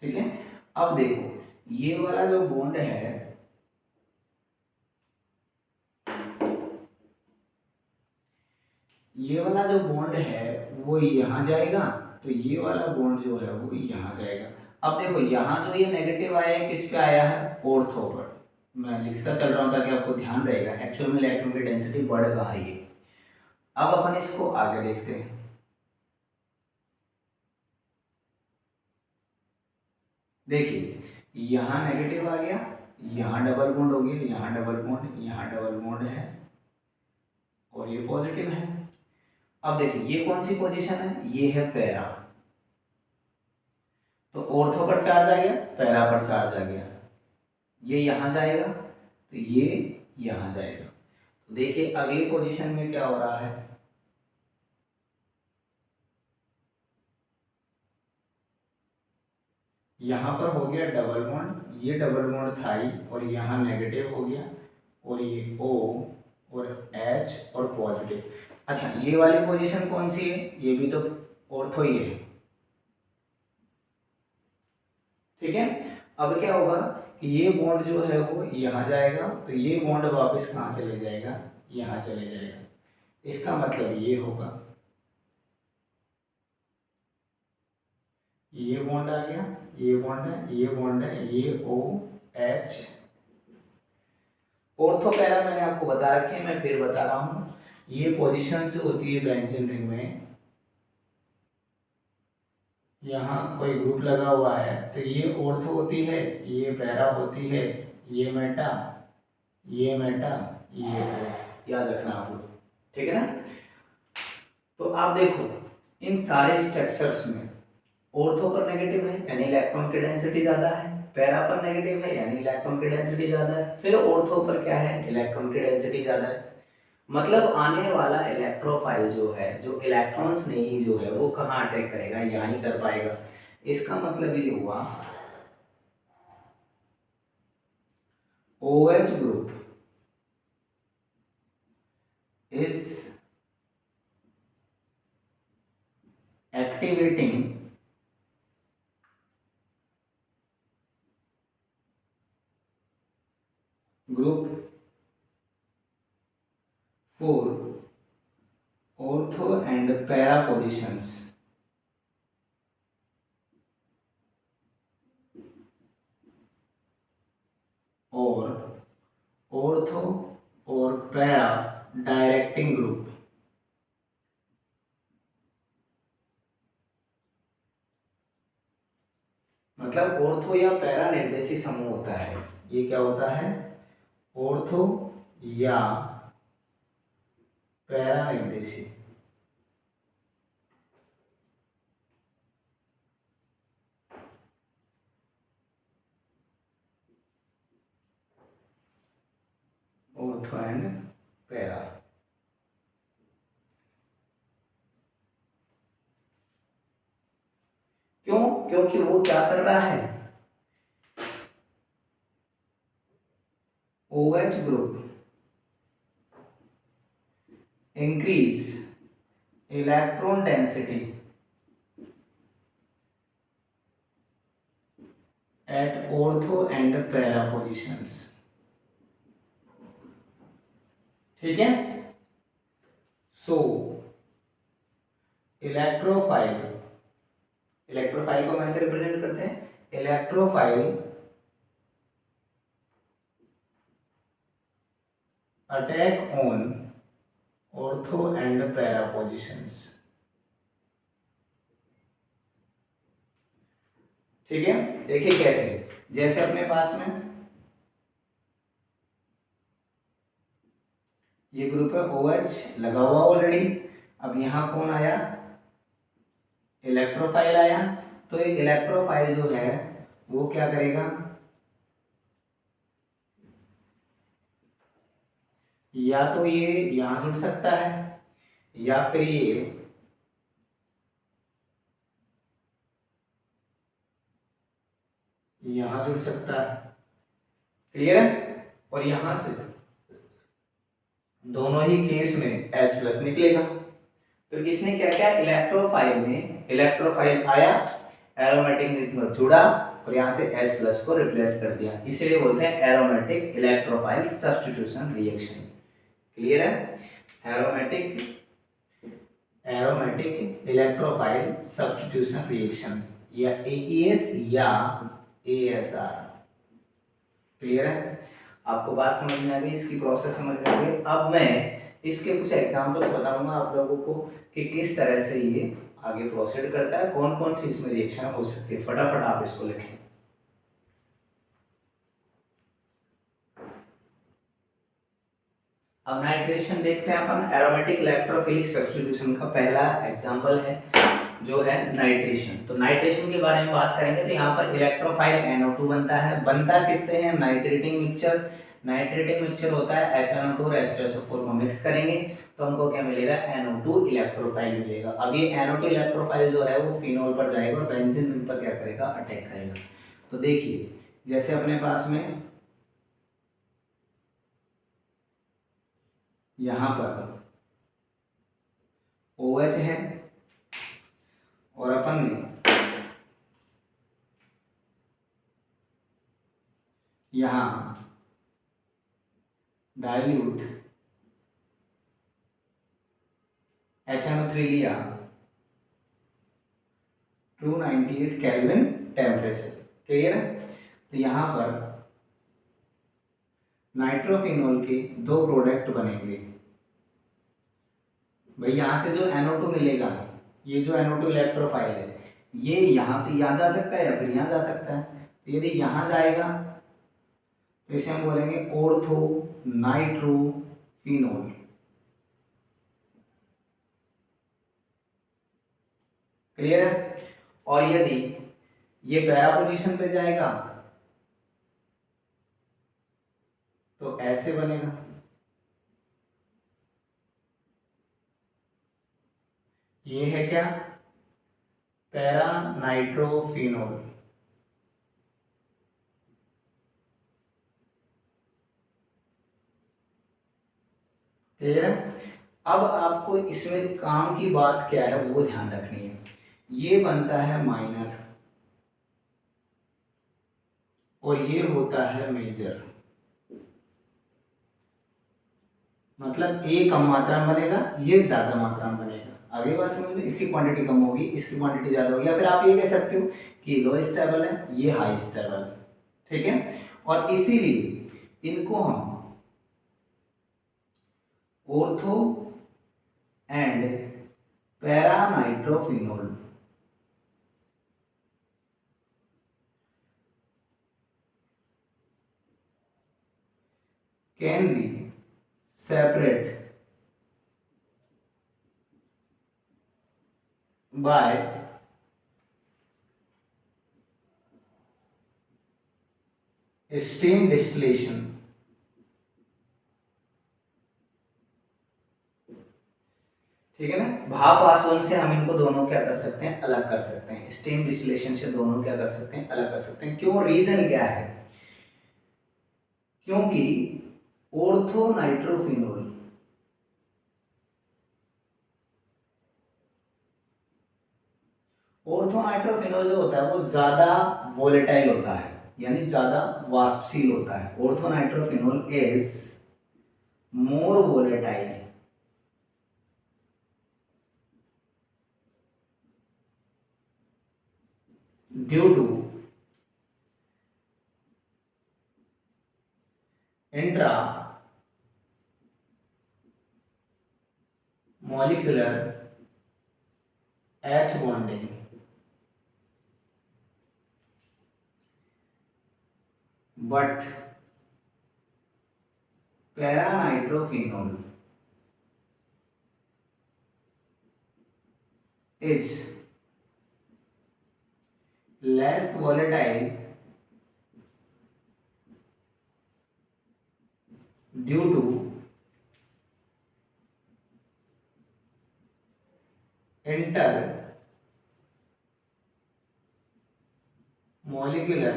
ठीक है। अब देखो ये वाला जो बॉन्ड है, ये वाला जो बॉन्ड है वो यहाँ जाएगा, तो ये वाला बॉन्ड जो है वो यहाँ जाएगा। अब देखो यहाँ जो ये नेगेटिव आया है किस पे आया है? ऑर्थो पर। मैं लिखता चल रहा हूँ ताकि आपको ध्यान रहेगा। एक्चुअल में इलेक्ट्रॉन की डेंसिटी बढ़ कहाँ रही है। अब अपन इसको आगे देखते हैं। देखिए यहाँ नेगेटिव आ गया, यहाँ डबल बॉन्ड हो गया, यहाँ डबल बॉन्ड, यहाँ डबल बॉन्ड है और ये पॉजिटिव है। अब देखिए ये कौन सी पोजीशन है? ये है पैरा। तो ऑर्थो पर चार्ज आ गया, पैरा पर चार्ज आ गया, ये यहाँ जाएगा तो ये यहाँ जाएगा। तो देखिए अगली पोजीशन में क्या हो रहा है, यहाँ पर हो गया डबल बॉन्ड, ये डबल बॉन्ड था ही और यहाँ नेगेटिव हो गया और ये O और H और पॉजिटिव। अच्छा ये वाली पोजीशन कौन सी है? ये भी तो ऑर्थो ही है। ठीक है। अब क्या होगा कि ये बॉन्ड जो है वो यहाँ जाएगा तो ये बॉन्ड वापस कहाँ चले जाएगा? यहाँ चले जाएगा। इसका मतलब ये होगा, ये बॉन्ड आ गया, ये बॉन्ड है, ये बॉन्ड है, ये OH। ऑर्थो पैरा मैंने आपको बता रखे हैं, मैं फिर बता रहा हूँ। ये पोजीशन जो होती है बेंजीन रिंग में, यहाँ कोई ग्रुप लगा हुआ है तो ये ऑर्थो होती है, ये पैरा होती है, ये मेटा, ये मेटा, ये ऑर्थो। याद रखना आप लोग। ठीक है ना। तो आप देखो इन सारे स्ट्रक्चर्स में ऑर्थो पर नेगेटिव है यानी इलेक्ट्रॉन की डेंसिटी ज़्यादा है, पैरा पर नेगेटिव है यानी इलेक्ट्रॉन की डेंसिटी ज़्यादा है, फिर ऑर्थो पर क्या है? इलेक्ट्रॉन की डेंसिटी ज़्यादा है। मतलब आने वाला इलेक्ट्रोफाइल जो है, जो इलेक्ट्रॉन्स नहीं जो है वो कहाँ अटैक करेगा? यहाँ ही कर पाएगा। इसका मतलब ये हुआ OH group is activating group for ortho and para positions और ऑर्थो और पैरा डायरेक्टिंग ग्रुप। मतलब ऑर्थो या पैरा निर्देशी समूह होता है। ये क्या होता है? ऑर्थो या पैरा निर्देशी। Ortho and para. क्यों? क्योंकि वो क्या कर रहा है? OH group increase electron density at ortho and para positions। ठीक है। सो इलेक्ट्रोफाइल, इलेक्ट्रोफाइल को हम ऐसे रिप्रेजेंट करते हैं, electrophile attack on ortho and para positions. ठीक है। देखिए कैसे, जैसे अपने पास में ये ग्रुप है, OH लगा हुआ ऑलरेडी। अब यहां कौन आया? इलेक्ट्रोफाइल आया। तो ये इलेक्ट्रोफाइल जो है वो क्या करेगा? या तो ये यहां जुड़ सकता है या फिर ये यहां जुड़ सकता है। क्लियर है? और यहां से दोनों ही केस में H+ निकलेगा। तो इसने क्या किया? इलेक्ट्रोफाइल में, इलेक्ट्रोफाइल आया, एरोमेटिक में जुड़ा और यहां से H+ को रिप्लेस कर दिया। इसीलिए बोलते हैं aromatic electrophile substitution reaction. Clear है? Aromatic, aromatic electrophile substitution reaction, या AES या ASR। क्लियर है? आपको बात समझ में आ गई, इसकी प्रोसेस समझ में आ गई। अब मैं इसके कुछ एग्जांपल्स बताऊंगा आप लोगों को कि किस तरह से ये आगे प्रोसीड करता है, कौन कौन सी इसमें रिएक्शन हो सकती है। फटाफट आप इसको लिखें। अब नाइट्रेशन देखते हैं अपन। एरोमेटिक इलेक्ट्रोफिलिक सब्स्टिट्यूशन का पहला एग्जांपल है जो है नाइट्रेशन। तो नाइट्रेशन के बारे में बात करेंगे तो यहाँ पर इलेक्ट्रोफाइल NO2 बनता है। बनता किससे है? Nitrating mixture. नाइट्रेटिंग मिक्सचर होता है HNO2 और H2SO4 को मिक्स करेंगे तो हमको क्या मिलेगा? NO2 इलेक्ट्रोफाइल मिलेगा। अब ये NO2 इलेक्ट्रोफाइल जो है वो फिनोल पर जाएगा और बेंजीन रिंग पर क्या करेगा? अटैक करेगा। तो देखिए जैसे अपने पास में यहाँ पर OH है और अपन ने यहाँ डाइल्यूट HNO3 लिया 298 केल्विन टेम्परेचर। क्लियर है? तो यहाँ पर नाइट्रोफिनोल के दो प्रोडक्ट बनेंगे। भाई यहाँ से जो NO2 मिलेगा, ये जो NO2 इलेक्ट्रोफाइल है, ये यहाँ से यहाँ जा सकता है या फिर यहाँ जा सकता है। तो यदि यहाँ जाएगा तो इसे हम बोलेंगे ऑर्थो नाइट्रोफिनोल। क्लियर है? और यदि ये पैरा पोजीशन पे जाएगा तो ऐसे बनेगा। ये है क्या? Para nitrophenol. क्लियर है? अब आपको इसमें काम की बात क्या है वो ध्यान रखनी है। ये बनता है माइनर और ये होता है मेजर। मतलब ए कम मात्रा में बनेगा, ये ज्यादा मात्रा में बनेगा। आगे बात समझ में? इसकी क्वांटिटी कम होगी, इसकी क्वांटिटी ज्यादा होगी। या फिर आप ये कह सकते हो कि लो स्टेबल है, ये हाई स्टेबल है। ठीक है? और इसीलिए इनको हम ortho and para nitrophenol can be separate by steam distillation। ठीक है ना, भाप आसवन से हम इनको दोनों क्या कर सकते हैं, अलग कर सकते हैं। स्टीम डिस्टिलेशन से दोनों क्या कर सकते हैं, अलग कर सकते हैं। क्यों, रीजन क्या है? क्योंकि ऑर्थो नाइट्रोफिनोल ऑर्थोनाइट्रोफिनोल जो होता है वो ज्यादा वोलेटाइल होता है, यानी ज्यादा वाष्पशील होता है। Ortho nitrophenol is more volatile due to intramolecular H bonding but para-nitrophenol is less volatile due to intermolecular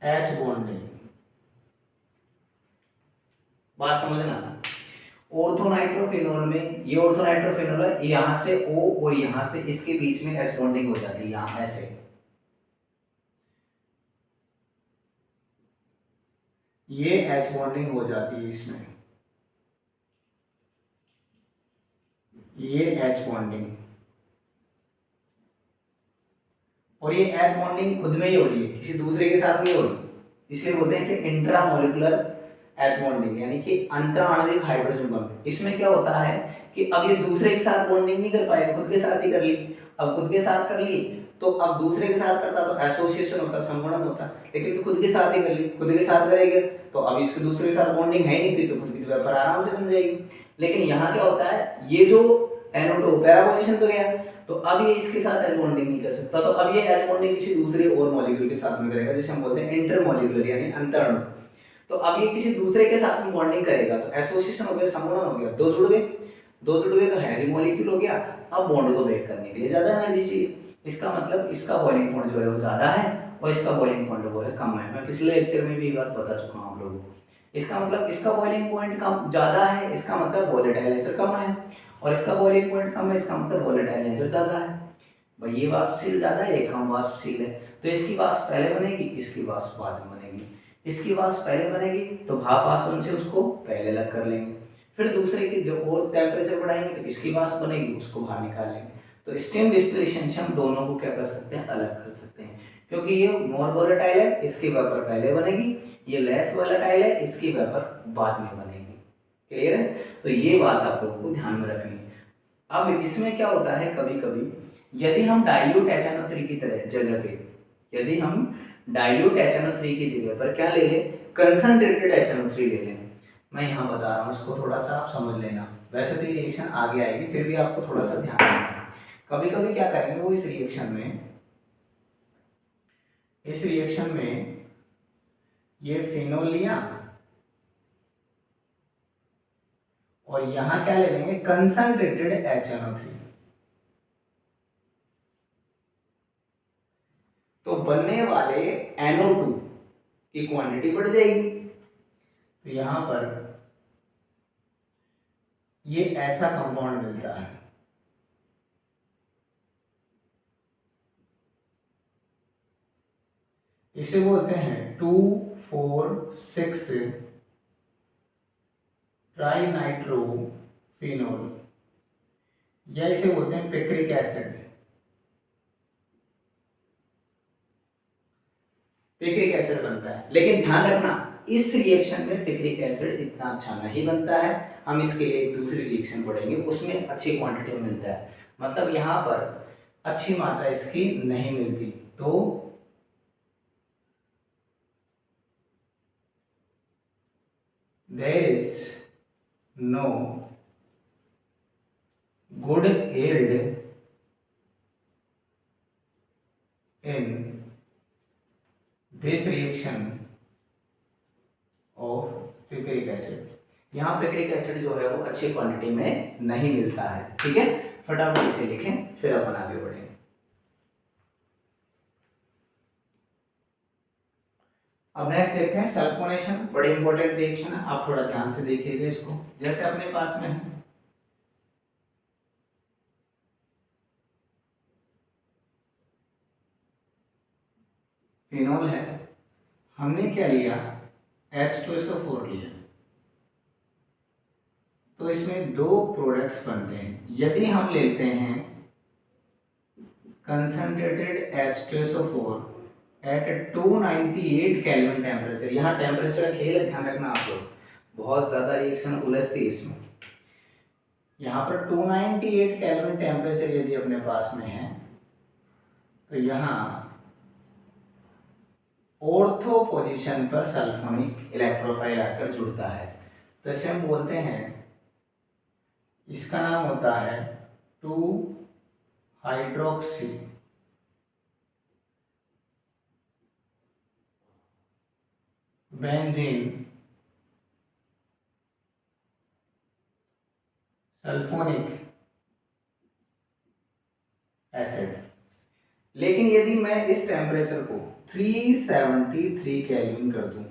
H bonding। बात समझना, ऑर्थोनाइट्रोफिनोल में ये ऑर्थोनाइट्रोफिनोल है, यहां से O और यहां से इसके बीच में H बॉन्डिंग हो जाती है, यहां ऐसे ये H बॉन्डिंग हो जाती है इसमें, ये H बॉन्डिंग, और ये H बॉन्डिंग खुद में ही हो रही है, किसी दूसरे के साथ नहीं हो रही, इसलिए बोलते हैं इसे इंट्रामोलिकुलर H बॉन्डिंग, यानी कि अंतराणविक हाइड्रोजन बॉन्ड। इसमें क्या होता है कि अब ये दूसरे के साथ बॉन्डिंग नहीं कर पाए, खुद के साथ ही कर ली। अब खुद के साथ कर ली तो अब दूसरे के साथ करता तो एसोसिएशन होता, संगुणन होता, लेकिन तो खुद के साथ ही कर ली, खुद के साथ करेंगे तो अब इसके दूसरे के साथ बॉन्डिंग है ही नहीं थी, तो खुद की तो व्यापार आराम से बन जाएगी। लेकिन यहाँ क्या होता है, ये जो NO2 पैरा पोजीशन पे गया तो अब ये इसके साथ H बॉन्डिंग नहीं कर सकता, तो अब ये H बॉन्डिंग किसी दूसरे और मॉलिक्यूल के साथ में करेगा, जिसे हम बोलते हैं इंटरमॉलिक्यूलर यानी अंतरणु। तो अब ये किसी दूसरे के साथ में बॉन्डिंग करेगा तो एसोसिएशन हो गया, संगुणन हो गया, दो जुड़ गए, दो जुड़ गए तो हैवी मॉलिक्यूल हो गया। अब बॉन्ड को ब्रेक करने के लिए ज्यादा एनर्जी चाहिए, इसका मतलब इसका बॉइलिंग पॉइंट जो है वो ज्यादा है और इसका बॉइलिंग पॉइंट वो है कम है। मैं पिछले लेक्चर में भी ये बात बता चुका हूं आप लोगों को। इसका मतलब इसका बॉइलिंग पॉइंट कम ज्यादा है, इसका मतलब वोलेटाइल नेचर कम है, और इसका बॉइलिंग पॉइंट कम है, इसका मतलब वोलेटाइल नेचर ज्यादा है। भाई ये वाष्पशील ज्यादा है, ये कम वाष्पशील है, तो इसकी वाष्प पहले बनेगी, इसकी वाष्प बाद में बनेगी। इसकी वाष्प पहले बनेगी तो भाप आसवन से उसको पहले अलग कर लेंगे, फिर दूसरे की जो और टेम्परेचर बढ़ाएंगे तो इसकी वाष्प बनेगी, उसको बाहर निकाल लेंगे। तो स्टीम डिस्टिलेशन से हम दोनों को क्या कर सकते हैं, अलग कर सकते हैं, क्योंकि ये मोर वोलेटाइल है, इसकी वेपर पहले बनेगी, ये लेस वोलेटाइल है, इसकी वेपर बाद में बनेगी। क्लियर है? तो ये बात आप लोगों को ध्यान में रखनी है। अब इसमें क्या होता है, कभी कभी यदि हम डाइल्यूट HNO3 की तरह जगह पे, यदि हम डाइल्यूट HNO3 की जगह पर क्या ले लें, कंसंट्रेटेड HNO3 ले लें। मैं यहाँ बता रहा हूँ, इसको थोड़ा सा आप समझ लेना, वैसे तो ये रिएक्शन आगे आएगी, फिर भी आपको थोड़ा सा ध्यान रखना। कभी कभी क्या करेंगे वो, इस रिएक्शन में ये फिनोल लिया और यहां क्या ले लेंगे, कंसंट्रेटेड HNO3, तो बनने वाले NO2 की क्वांटिटी बढ़ जाएगी। तो यहां पर ये ऐसा कंपाउंड मिलता है, इसे बोलते हैं 2,4,6 ट्राइनाइट्रोफिनोल, या इसे बोलते हैं पिक्रिक एसिड। पिक्रिक एसिड बनता है, लेकिन ध्यान रखना इस रिएक्शन में पिक्रिक एसिड इतना अच्छा नहीं बनता है। हम इसके लिए एक दूसरी रिएक्शन पढ़ेंगे, उसमें अच्छी क्वांटिटी में मिलता है, मतलब यहाँ पर अच्छी मात्रा इसकी नहीं मिलती। तो there is no good yield in this reaction of picric acid। यहाँ पिक्रिक एसिड जो है वो अच्छी क्वांटिटी में नहीं मिलता है। ठीक है, फटाफट इसे लिखें फिर अपन आगे बढ़ेंगे। अब नेक्स्ट देखते हैं सल्फोनेशन, बड़ी इंपॉर्टेंट रिएक्शन है, आप थोड़ा ध्यान से देखिएगा इसको। जैसे अपने पास में है फिनोल है, हमने क्या लिया, H2SO4 लिया, तो इसमें दो प्रोडक्ट्स बनते हैं। यदि हम लेते हैं concentrated H2SO4 at 298 kelvin temperature, यहाँ टेम्परेचर का खेल ध्यान रखना आप लोग, बहुत ज़्यादा रिएक्शन उलझती है इसमें। यहाँ पर 298 केल्विन टेम्परेचर यदि अपने पास में है, तो यहाँ ऑर्थो पोजीशन पर सल्फोनिक इलेक्ट्रोफाइल आकर जुड़ता है, तो इसे हम बोलते हैं, इसका नाम होता है 2 हाइड्रोक्सी बेंजीन सल्फोनिक एसिड। लेकिन यदि मैं इस टेम्परेचर को 373 केल्विन कर दूं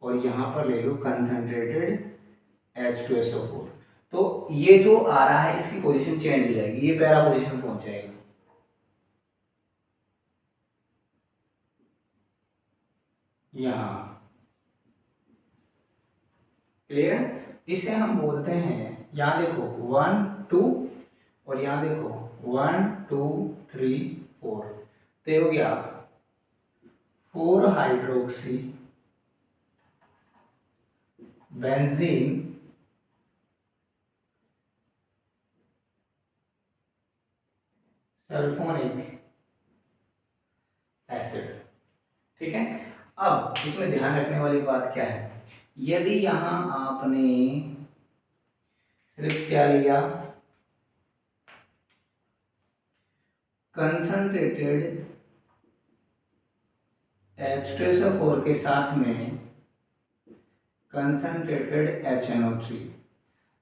और यहां पर ले लूं कंसंट्रेटेड H2SO4, तो ये जो आ रहा है इसकी पोजीशन चेंज हो जाएगी, ये पैरा पोजीशन पहुंच जाएगा। यहां क्लियर है, इसे हम बोलते हैं, यहां देखो 1 2 और यहां देखो 1 2 3 4, तो ये हो गया 4 हाइड्रोक्सी बेंजीन सल्फोनिक एसिड। ठीक है, अब इसमें ध्यान रखने वाली बात क्या है, यदि यहां आपने सिर्फ क्या लिया, कंसंट्रेटेड H2SO4 के साथ में कंसंट्रेटेड HNO3,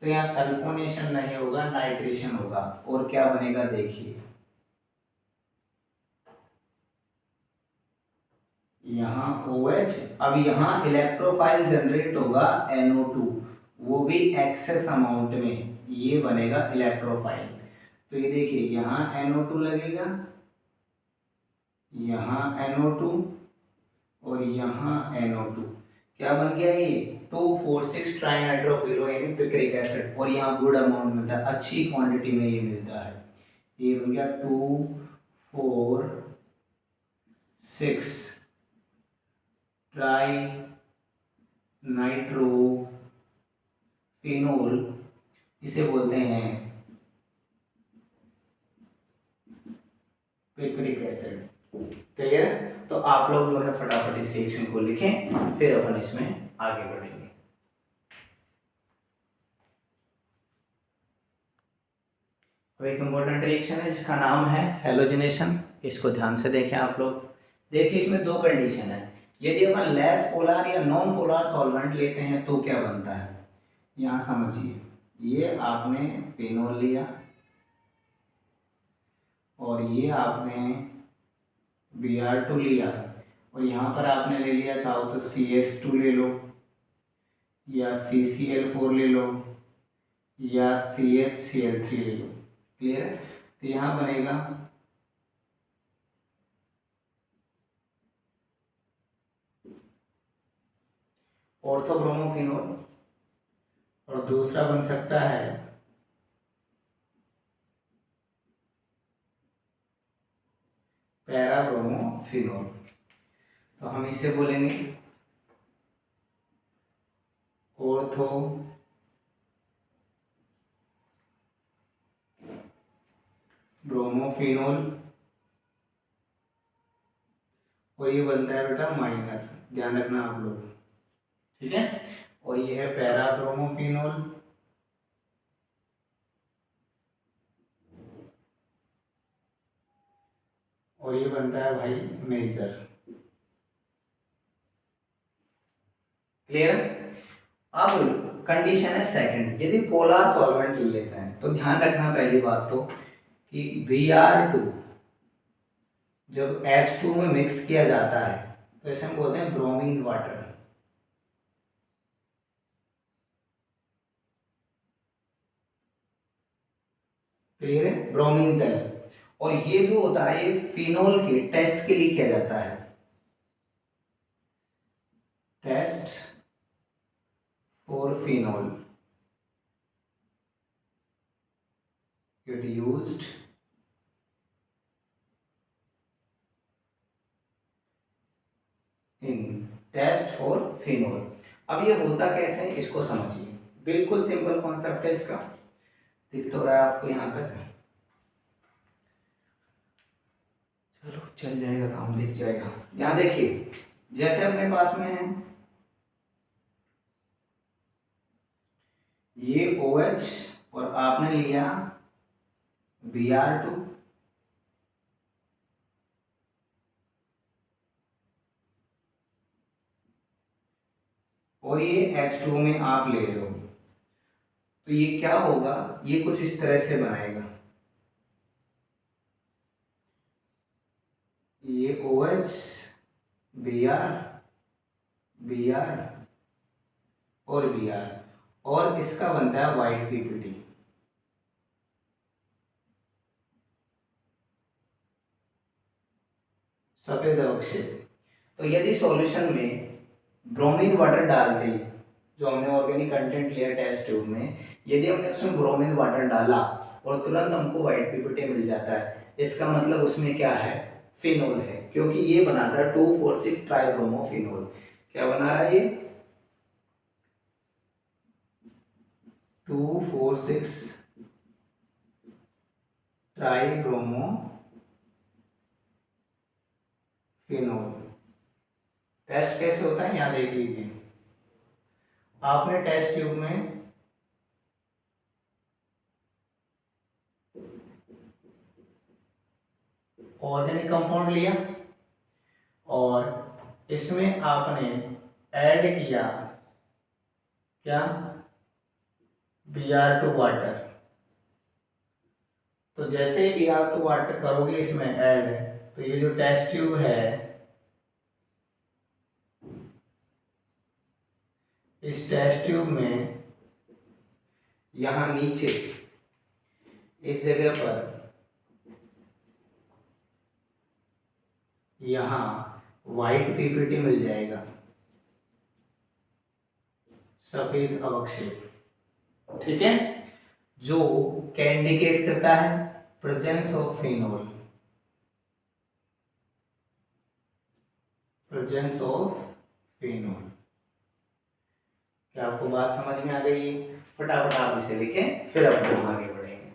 तो यहाँ सल्फोनेशन नहीं होगा, नाइट्रेशन होगा, और क्या बनेगा देखिए, यहाँ OH, अब यहाँ इलेक्ट्रोफाइल जनरेट होगा NO2, वो भी एक्सेस अमाउंट में, ये बनेगा इलेक्ट्रोफाइल। तो ये देखिए यहाँ NO2 लगेगा, यहाँ NO2 और यहाँ NO2, क्या बन गया ये 2,4,6 ट्राइनाइट्रोफिनो यानी पिक्रिक एसिड, और यहाँ गुड अमाउंट मिलता है, अच्छी क्वांटिटी में ये मिलता है, ये बन गया 2,4,6 ट्राई नाइट्रोफिनोल, इसे बोलते हैं पिक्रिक एसिड। क्लियर, तो आप लोग जो है फटाफट इस रिएक्शन को लिखें, फिर अपन इसमें आगे बढ़ेंगे। अब एक इम्पोर्टेंट रिएक्शन है जिसका नाम है हेलोजिनेशन, इसको ध्यान से देखें आप लोग। देखिए इसमें दो कंडीशन है, यदि अपन लेस पोलर या नॉन पोलर सॉल्वेंट लेते हैं तो क्या बनता है, यहाँ समझिए, ये आपने फिनोल लिया और ये आपने Br2 लिया, और यहाँ पर आपने ले लिया, चाहो तो CH2 ले लो या CCl4 ले लो या CHCl3 ले लो। क्लियर है, तो यहाँ बनेगा ऑर्थोब्रोमोफिनोल, और दूसरा बन सकता है पैराब्रोमोफिनोल। तो हम इसे बोलेंगे ऑर्थो ब्रोमोफिनोल, और ये बनता है बेटा माइनर, ध्यान रखना आप लोग, ठीक है। और ये है पैरा ब्रोमोफिनोल, और ये बनता है भाई मेजर। क्लियर। अब कंडीशन है सेकंड, यदि पोलर सॉल्वेंट ले लेते हैं तो ध्यान रखना पहली बात तो कि Br2 जब H2 में मिक्स किया जाता है तो इसे हम बोलते हैं ब्रोमीन वाटर। क्लियर है, ब्रोमीन सेल। और ये जो होता है ये फिनोल के टेस्ट के लिए किया जाता है, test for phenol it used in test for phenol. अब ये होता कैसे है इसको समझिए, बिल्कुल सिंपल कॉन्सेप्ट है इसका, दिख तो रहा है आपको यहाँ तक, चलो चल जाएगा काम, दिख जाएगा। यहाँ देखिए जैसे अपने पास में है ये OH और आपने लिया Br2, और ये H2 में आप ले रहे हो, तो ये क्या होगा, ये कुछ इस तरह से बनाएगा, ये OH Br Br और Br, और इसका बनता है वाइट पीपीटी, सफेद अवक्षेप। तो यदि सॉल्यूशन में ब्रोमीन वाटर डालते, जो हमने ऑर्गेनिक कंटेंट लिया टेस्ट ट्यूब में, यदि हमने उसमें ब्रोमीन वाटर डाला और तुरंत हमको वाइट पीपीटी मिल जाता है, इसका मतलब उसमें क्या है, फिनोल है, क्योंकि ये बनाता है 2,4,6 ट्राइब्रोमोफिनोल। क्या बना रहा है ये, 2,4,6 ट्राइब्रोमोफिनोल। टेस्ट कैसे होता है यहाँ देख लीजिए, आपने टेस्ट ट्यूब में ऑर्गेनिक कंपाउंड लिया और इसमें आपने ऐड किया क्या, Br2 वाटर। तो जैसे ही Br2 वाटर करोगे इसमें ऐड, तो ये जो टेस्ट ट्यूब है, इस टेस्ट ट्यूब में यहां नीचे इस जगह पर यहां वाइट पीपीटी मिल जाएगा, सफेद अवक्षेप, ठीक है, जो इंडिकेट करता है presence of phenol, presence of phenol. क्या आपको बात समझ में आ गई है? फटाफट आप इसे लिखें, फिर अपन आगे बढ़ेंगे।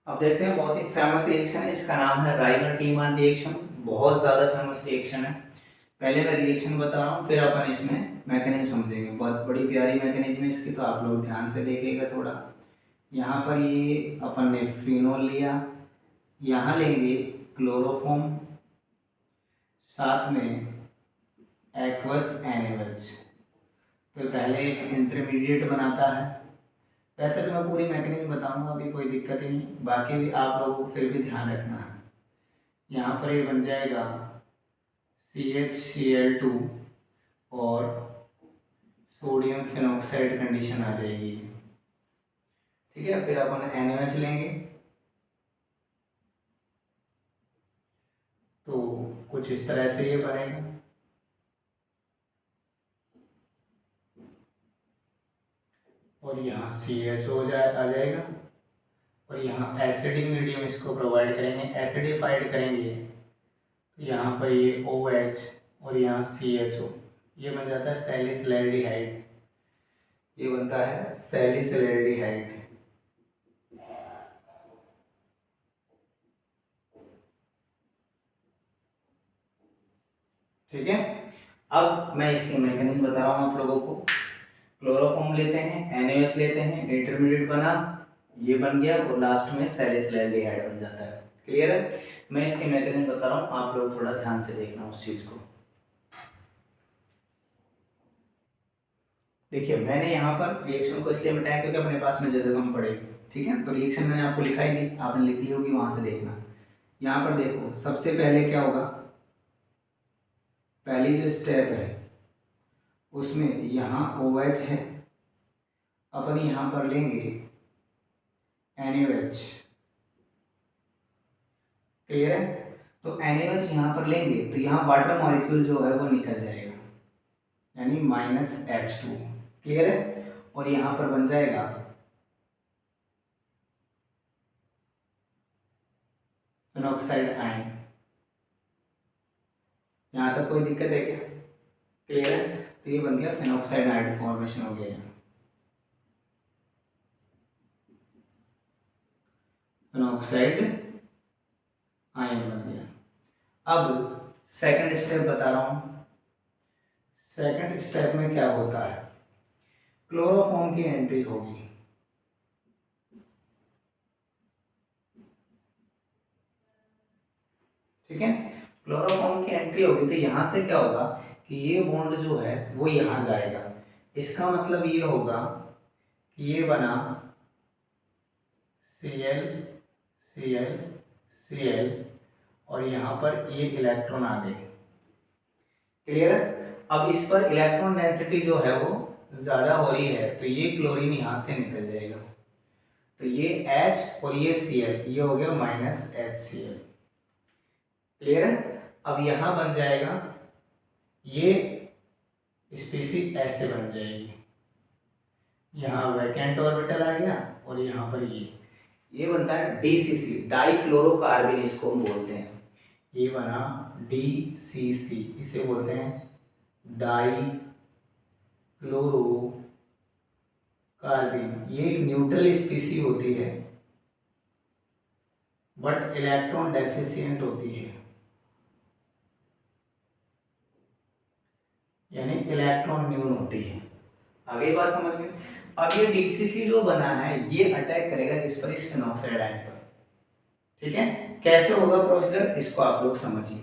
अब देखते हैं बहुत ही फेमस रिएक्शन है, इसका नाम है राइमर-टीमान रिएक्शन, बहुत ज्यादा फेमस रिएक्शन है। पहले मैं रिएक्शन बता रहा हूँ, फिर अपन इसमें मैकेनिज्म समझेंगे, बहुत बड़ी प्यारी मैकेनिज्म है इसकी, तो आप लोग ध्यान से देखिएगा थोड़ा। यहाँ पर ये अपन ने फिनोल लिया, यहाँ लेंगे क्लोरोफॉर्म, साथ में एक्वस NaOH, तो पहले एक इंटरमीडिएट बनाता है। वैसे तो मैं पूरी मैकेनिज्म बताऊंगा, अभी कोई दिक्कत ही नहीं, बाकी भी आप लोगों को फिर भी ध्यान रखना है। यहाँ पर ये बन जाएगा CHCl2 और सोडियम फिनॉक्साइड कंडीशन आ जाएगी, ठीक है। फिर अपन NaOH लेंगे, तो कुछ इस तरह से ये बनेगा, और यहाँ CHO आ जाएगा, और यहाँ एसिडिक मीडियम इसको प्रोवाइड करेंगे, एसिडिफाइड करेंगे, यहाँ पर ये OH और यहाँ CHO, ये बन जाता है सैलिसिलैल्डिहाइड, ये बनता है सैलिसिलैल्डिहाइड। ठीक है, अब मैं इसके मैकेनिज्म बता रहा हूँ आप लोगों को। क्लोरोफॉर्म लेते हैं, NaOH लेते हैं, इंटरमीडिएट बना, ये बन गया और लास्ट में सैलिसिलैल्डिहाइड बन जाता है। क्लियर है? मैं इसके मैकेनिज्म बता रहा हूँ, आप लोग थोड़ा ध्यान से देखना उस चीज को। देखिए मैंने यहाँ पर रिएक्शन को इसलिए मिटाया क्योंकि अपने पास में जगह कम पड़ेगी। ठीक है, तो रिएक्शन मैंने आपको लिखाई दी, आपने लिख ली होगी, वहां से देखना। यहाँ पर देखो सबसे पहले क्या होगा, पहली जो स्टेप है उसमें यहाँ OH है, अपन यहाँ पर लेंगे NaOH। क्लियर है? तो NaOH यहाँ पर लेंगे तो यहाँ वाटर मॉलिक्यूल जो है वो निकल जाएगा, यानी -H2। क्लियर है? और यहाँ पर बन जाएगा फिनॉक्साइड आयन। यहाँ तक कोई दिक्कत है क्या? क्लियर है? तो ये बन गया फिनॉक्साइड आयन फॉर्मेशन हो गया, फिनॉक्साइड आयन बन गया। अब सेकंड स्टेप बता रहा हूं। सेकंड स्टेप में क्या होता है, क्लोरोफॉर्म की एंट्री होगी। ठीक है, क्लोरोफॉर्म की एंट्री होगी तो यहां से क्या होगा कि ये बॉन्ड जो है वो यहां जाएगा। इसका मतलब ये होगा कि ये बना Cl Cl Cl और यहाँ पर ये इलेक्ट्रॉन आ गए। क्लियर है? अब इस पर इलेक्ट्रॉन डेंसिटी जो है वो ज्यादा हो रही है तो ये क्लोरीन यहाँ से निकल जाएगा, तो ये H और ये Cl, ये हो गया -HCl। क्लियर है? अब यहाँ बन जाएगा, ये स्पीसीज ऐसे बन जाएगी, यहाँ वैकेंट ऑर्बिटल आ गया और यहाँ पर ये बनता है DCC, डाइक्लोरोकार्बन इसको हम बोलते हैं। ये बना DCC, इसे बोलते हैं डाई क्लोरोकार्बन। ये एक न्यूट्रल स्पीसी होती है बट इलेक्ट्रॉन डेफिशिएंट होती है, यानी इलेक्ट्रॉन न्यून होती है। आगे बात समझ में? अब ये DCC जो बना है ये अटैक करेगा किस पर, इस फिनॉक्साइड आयन पर। ठीक है, कैसे होगा प्रोसीजर इसको आप लोग समझिए।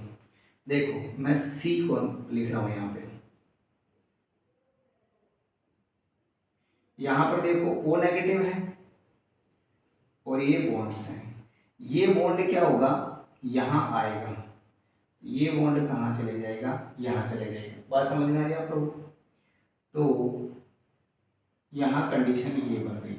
देखो मैं C को लिख रहा हूं यहाँ पे, यहाँ पर देखो O नेगेटिव है और ये बॉन्ड्स हैं। ये बॉन्ड क्या होगा, यहाँ आएगा, ये बॉन्ड कहाँ चले जाएगा, यहाँ चले जाएगा। बात समझ में आ रही है आप लोग? तो यहाँ कंडीशन ये बन गई,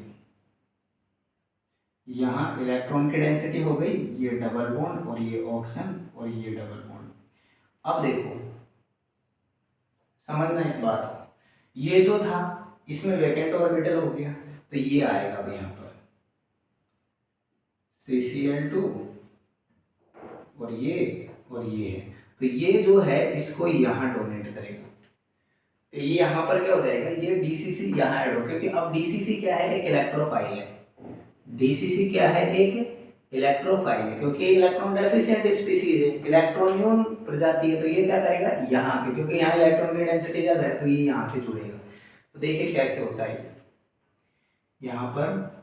यहाँ इलेक्ट्रॉन की डेंसिटी हो गई, ये डबल बॉन्ड और ये ऑक्सीजन और ये डबल बॉन्ड। अब देखो समझना इस बात को, ये जो था इसमें वैकेंट ऑर्बिटल हो गया तो ये आएगा अब यहाँ पर CCl2 और ये है, तो ये जो है इसको यहाँ डोनेट करेगा, तो ये यहाँ पर क्या हो जाएगा, ये DCC यहाँ ऐड हो, क्योंकि अब DCC क्या है, एक इलेक्ट्रोफाइल है। DCC क्या है, एक इलेक्ट्रोफाइल है, क्योंकि इलेक्ट्रॉन डेफिशिएंट स्पीसीज है, इलेक्ट्रॉन न्यून प्रजाति है, तो ये क्या करेगा यहाँ पे, क्योंकि यहाँ इलेक्ट्रॉन की डेंसिटी ज्यादा है तो ये यहाँ पे जुड़ेगा। तो देखिए कैसे होता है, यहाँ पर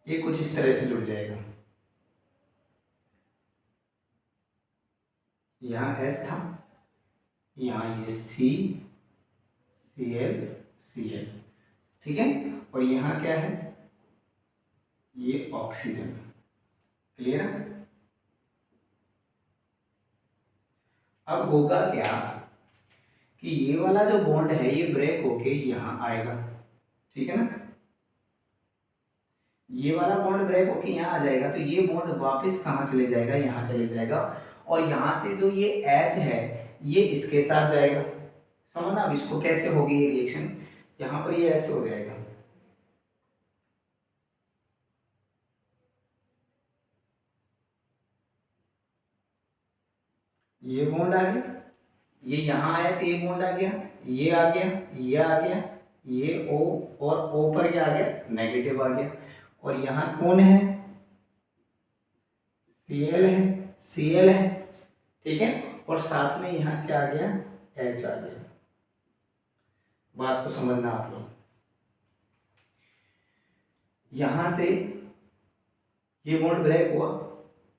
ये कुछ इस तरह से जुड़ जाएगा, यहाँ H था, यहाँ ये Cl। ठीक है, और यहाँ क्या है, ये ऑक्सीजन। क्लियर है? अब होगा क्या कि ये वाला जो बॉन्ड है ये ब्रेक होके यहाँ आएगा। ठीक है ना, ये वाला बॉन्ड ब्रेक होके यहाँ आ जाएगा तो ये बॉन्ड वापस कहाँ चले जाएगा, यहाँ चले जाएगा, और यहाँ से जो ये H है ये इसके साथ जाएगा। समझना अब इसको कैसे होगी ये रिएक्शन, यहाँ पर ये ऐसे हो जाएगा, ये बॉन्ड आ गया, ये यहाँ आया तो ये बॉन्ड आ गया, ये आ गया, ये आ गया, ये O, और O पर क्या आ गया, नेगेटिव आ गया। और यहाँ कौन है, Cl है, Cl है, ठीक है। और साथ में यहाँ क्या आ गया, H आ गया। बात को समझना आप लोग, यहां से ये बॉन्ड ब्रेक हुआ,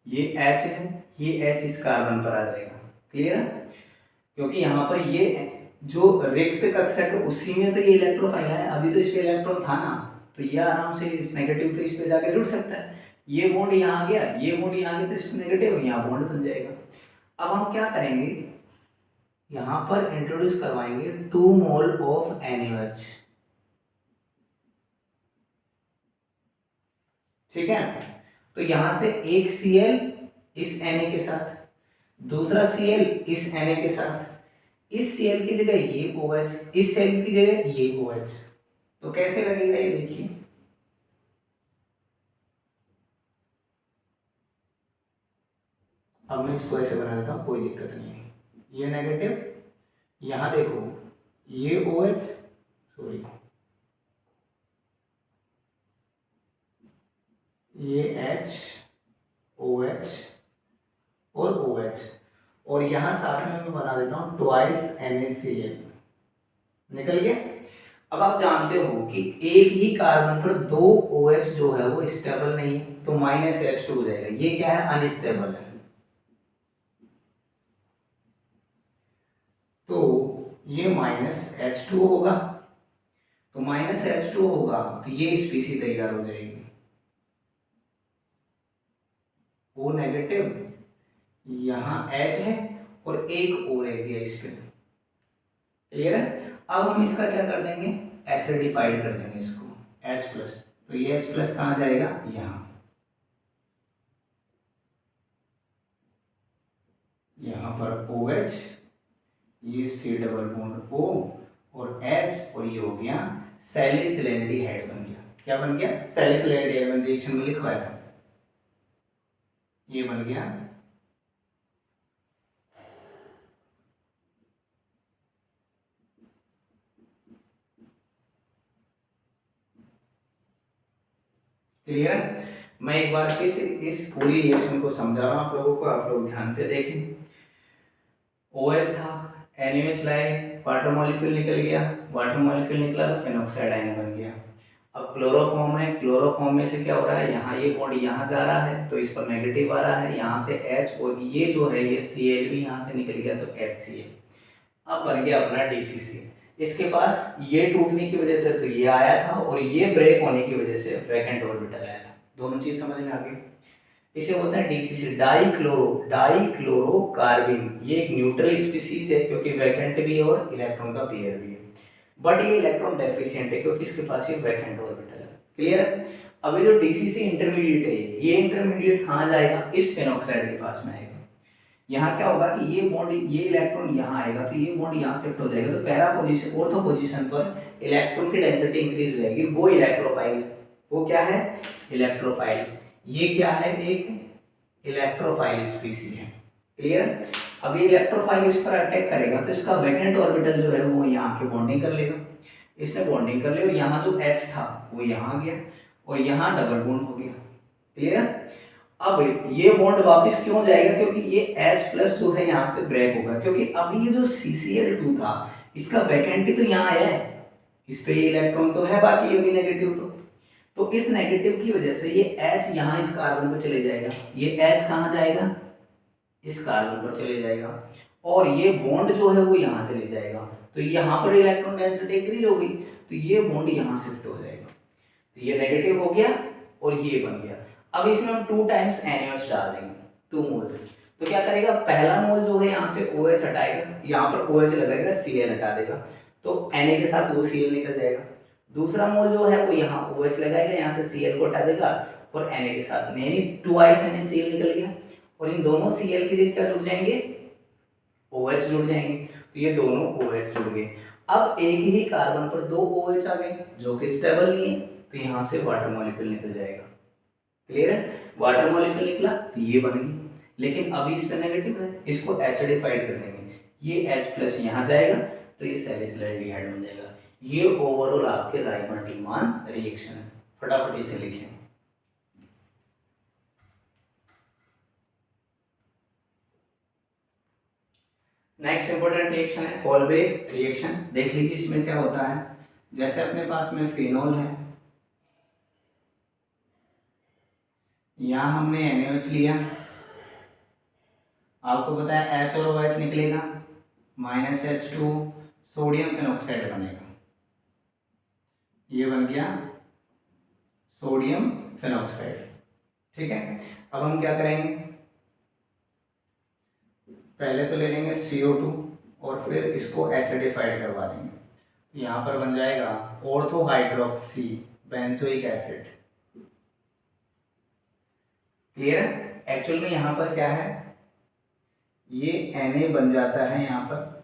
ये H है, ये H इस कार्बन पर आ जाएगा, क्लियर है। क्योंकि यहाँ पर ये जो रिक्त कक्षक है उसी में तो ये इलेक्ट्रोफाइल है, अभी तो इस पे इलेक्ट्रॉन था ना, तो ये आराम से इस नेगेटिव पे इस पे जाके जुड़ सकता है। ये बॉन्ड यहाँ आ गया, ये बॉन्ड यहाँ आ गया, तो इस पे नेगेटिव यहाँ बॉन्ड बन जाएगा। अब हम क्या करेंगे, यहाँ पर इंट्रोड्यूस करवाएंगे 2 मोल ऑफ NaOH, ठीक है। तो यहां से एक Cl इस Na के साथ, दूसरा Cl इस Na के साथ, इस Cl की जगह ये OH, इस Cl की जगह ये OH। तो कैसे लगेगा ये देखिए, अब मैं इसको ऐसे बना देता हूं, कोई दिक्कत नहीं है। ये नेगेटिव, यहां देखो ये OH, सॉरी ये H, OH और OH, और यहां साथ में मैं बना देता हूं ट्वाइस NaCl, निकल गया। अब आप जानते हो कि एक ही कार्बन पर 2 OH जो है वो स्टेबल नहीं है, तो -H2 हो जाएगा, ये क्या है, अनस्टेबल है। तो ये -H2 होगा, तो -H2 होगा तो ये स्पीसी तैयार हो जाएगी, O नेगेटिव, यहाँ H है और एक O रह गया इस पे, क्लियर है। अब हम इसका क्या कर देंगे, एसिडिफाइड कर देंगे इसको H+, तो ये H+ कहाँ जाएगा, यहाँ पर OH, ये C डबल बॉन्ड O और H, और ये हो गया सैलिसिलैंडिहाइड बन गया। क्या बन गया, सैलिसिलैंडिहाइड, मैंने रिएक्शन में लिखवाया था, ये बन गया। क्लियर है। मैं एक बार फिर से इस पूरी रिएक्शन को समझा रहा हूं आप लोगों को, आप लोग ध्यान से देखें। OH था, NaOH लाए, वाटर मॉलिक्यूल निकल गया, वाटर मॉलिक्यूल निकला तो फेनॉक्साइड आयन बन गया। अब क्लोरोफॉर्म है, क्लोरोफॉर्म में से क्या हो रहा है, यहाँ ये बॉन्ड यहाँ जा रहा है तो इस पर नेगेटिव आ रहा है, यहाँ से H, और ये जो है ये Cl भी यहाँ से निकल गया तो HCl। अब बन गया अपना DCC। इसके पास ये टूटने की वजह से तो ये आया था, और ये ब्रेक होने की वजह से वैकेंट ऑर्बिटल आया था। दोनों चीज समझ में आ गई। इसे बोलते हैं DCC, डाइक्लोरोकार्बिन। ये एक न्यूट्रल स्पीसीज है क्योंकि वैकेंट भी है और इलेक्ट्रॉन का पेयर भी है, बट ये इलेक्ट्रॉन डेफिशिएंट है क्योंकि इसके पास ये वैकेंट ऑर्बिटल है, क्लियर है। अब ये जो DCC इंटरमीडिएट है, ये इंटरमीडिएट कहाँ जाएगा, इस फेनॉक्साइड के पास में आएगा। यहाँ क्या होगा कि ये बॉन्ड, ये इलेक्ट्रॉन यहाँ आएगा तो ये बॉन्ड यहाँ शिफ्ट हो जाएगा, तो पहला पोजीशन, ऑर्थो पोजीशन पर इलेक्ट्रॉन की डेंसिटी इंक्रीज हो जाएगी, वो इलेक्ट्रोफाइल, वो क्या है, इलेक्ट्रोफाइल। ये क्या है, एक इलेक्ट्रोफाइल स्पीसी है, क्लियर। अब ये इलेक्ट्रोफाइल इस पर अटैक करेगा तो इसका वैकेंट ऑर्बिटल जो है वो यहाँ के बॉन्डिंग कर लेगा, इसने बॉन्डिंग कर ली, और यहाँ जो H था वो यहाँ आ गया और यहाँ डबल बॉन्ड हो गया, क्लियर है। अब ये बॉन्ड वापस क्यों जाएगा, क्योंकि ये H+ जो है यहाँ से ब्रेक होगा, क्योंकि अभी ये जो CCl2 था इसका वैकेंट तो यहाँ आया है, इस पे ये इलेक्ट्रॉन तो है, बाकी ये भी नेगेटिव, तो इस नेगेटिव की वजह से ये H यहाँ इस कार्बन पर चले जाएगा, ये H कहाँ जाएगा, इस कार्बन पर चले जाएगा, और ये बॉन्ड जो है वो यहाँ चले जाएगा, तो यहाँ पर इलेक्ट्रॉन डेंसिटी इंक्रीज होगी तो ये बॉन्ड यहाँ शिफ्ट हो जाएगा, तो ये नेगेटिव हो गया और ये बन गया। अब इसमें हम 2 टाइम्स NaOH डाल देंगे, 2 मोल्स, तो क्या करेगा, पहला मोल जो है यहाँ से OH हटाएगा, यहाँ पर OH लगाएगा, Cl हटा देगा, तो Na के साथ वो Cl निकल जाएगा। दूसरा मोल जो है वो यहाँ OH लगाएगा, यहाँ से Cl को हटा देगा और Na के साथ, यानी ट्वाइस NaCl निकल गया, और इन दोनों Cl के लिए क्या जुड़ जाएंगे, OH जुड़ जाएंगे, तो ये दोनों OH जुड़ गए। अब एक ही कार्बन पर 2 OH आ गए जो कि स्टेबल नहीं है, तो यहाँ से वाटर मॉलिक्यूल निकल जाएगा, क्लियर है। वाटर मॉलिक्यूल निकला तो ये बन गई, लेकिन अभी इस पे नेगेटिव है, इसको एसिडिफाइड कर देंगे, ये H प्लस यहाँ जाएगा तो ये सैलिसिलाइड बन जाएगा। ये ओवरऑल आपके राइमर्टिमान रिएक्शन है। फटाफट इसे लिखें। नेक्स्ट इंपॉर्टेंट रिएक्शन है कोल्बे रिएक्शन। देख लीजिए इसमें क्या होता है। जैसे अपने पास में फिनोल है, यहाँ हमने NaOH लिया, आपको पता है H और OH निकलेगा, -H2 सोडियम फिनॉक्साइड बनेगा, ये बन गया सोडियम फिनॉक्साइड। ठीक है, अब हम क्या करेंगे, पहले तो ले लेंगे CO2 और फिर इसको एसिडिफाइड करवा देंगे। यहाँ पर बन जाएगा ortho hydroxy benzoic acid. Clear है। एक्चुअल में यहाँ पर क्या है, ये Na बन जाता है यहाँ पर,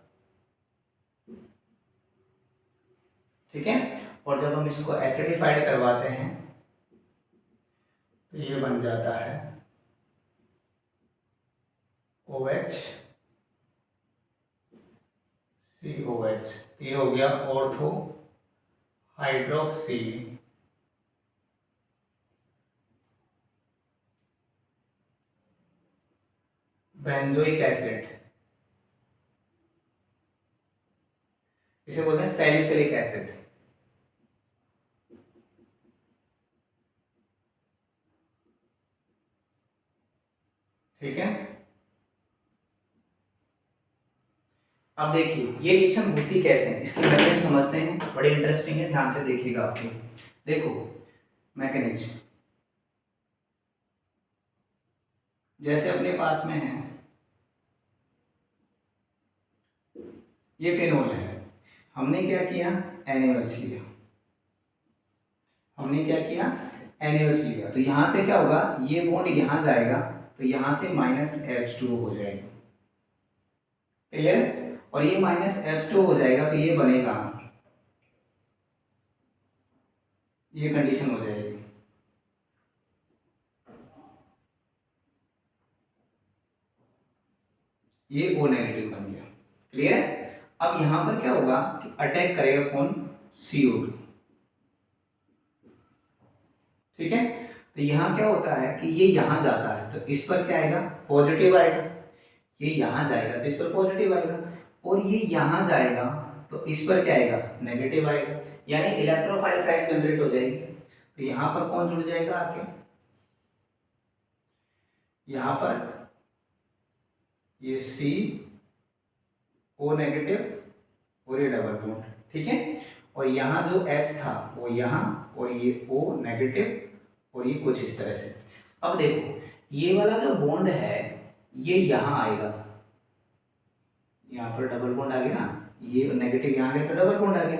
ठीक है, और जब हम इसको एसिडिफाइड करवाते हैं तो ये बन जाता है OH COH। ये हो गया ऑर्थो हाइड्रोक्सी बेंजोइक एसिड, इसे बोलते हैं सैलिसिलिक एसिड। ठीक है, अब देखिए ये रिएक्शन होती कैसे है, इसकी मैकेनिज्म समझते हैं, बड़े इंटरेस्टिंग है, ध्यान से देखिएगा आपके। देखो मैकेनिज्म, जैसे अपने पास में है ये फिनोल है, हमने क्या किया NaOH लिया, हमने क्या किया NaOH लिया, तो यहां से क्या होगा, ये बॉन्ड यहां जाएगा तो यहां से -H2 हो जाएगा। क्लियर, और ये -H2 हो जाएगा तो ये बनेगा, ये कंडीशन हो जाएगी, ये O नेगेटिव बन गया। क्लियर है। अब यहां पर क्या होगा कि अटैक करेगा कौन, CO2। ठीक है, तो यहां क्या होता है कि ये यहां जाता है तो इस पर क्या आएगा, पॉजिटिव आएगा, ये यहां जाएगा तो इस पर पॉजिटिव आएगा, और ये यहां जाएगा तो इस पर क्या आएगा, नेगेटिव आएगा, यानी इलेक्ट्रोफाइल साइड जनरेट हो जाएगी। तो यहां पर कौन जुड़ जाएगा आके, यहां पर ये CO नेगेटिव और ये डबल बॉन्ड। ठीक है, और यहाँ जो H था वो यहाँ, और ये O नेगेटिव और ये कुछ इस तरह से। अब देखो ये वाला जो बॉन्ड है ये यहाँ आएगा, यहाँ पर डबल बॉन्ड आ गया ना, ये नेगेटिव यहाँ गया तो डबल बॉन्ड आ गया,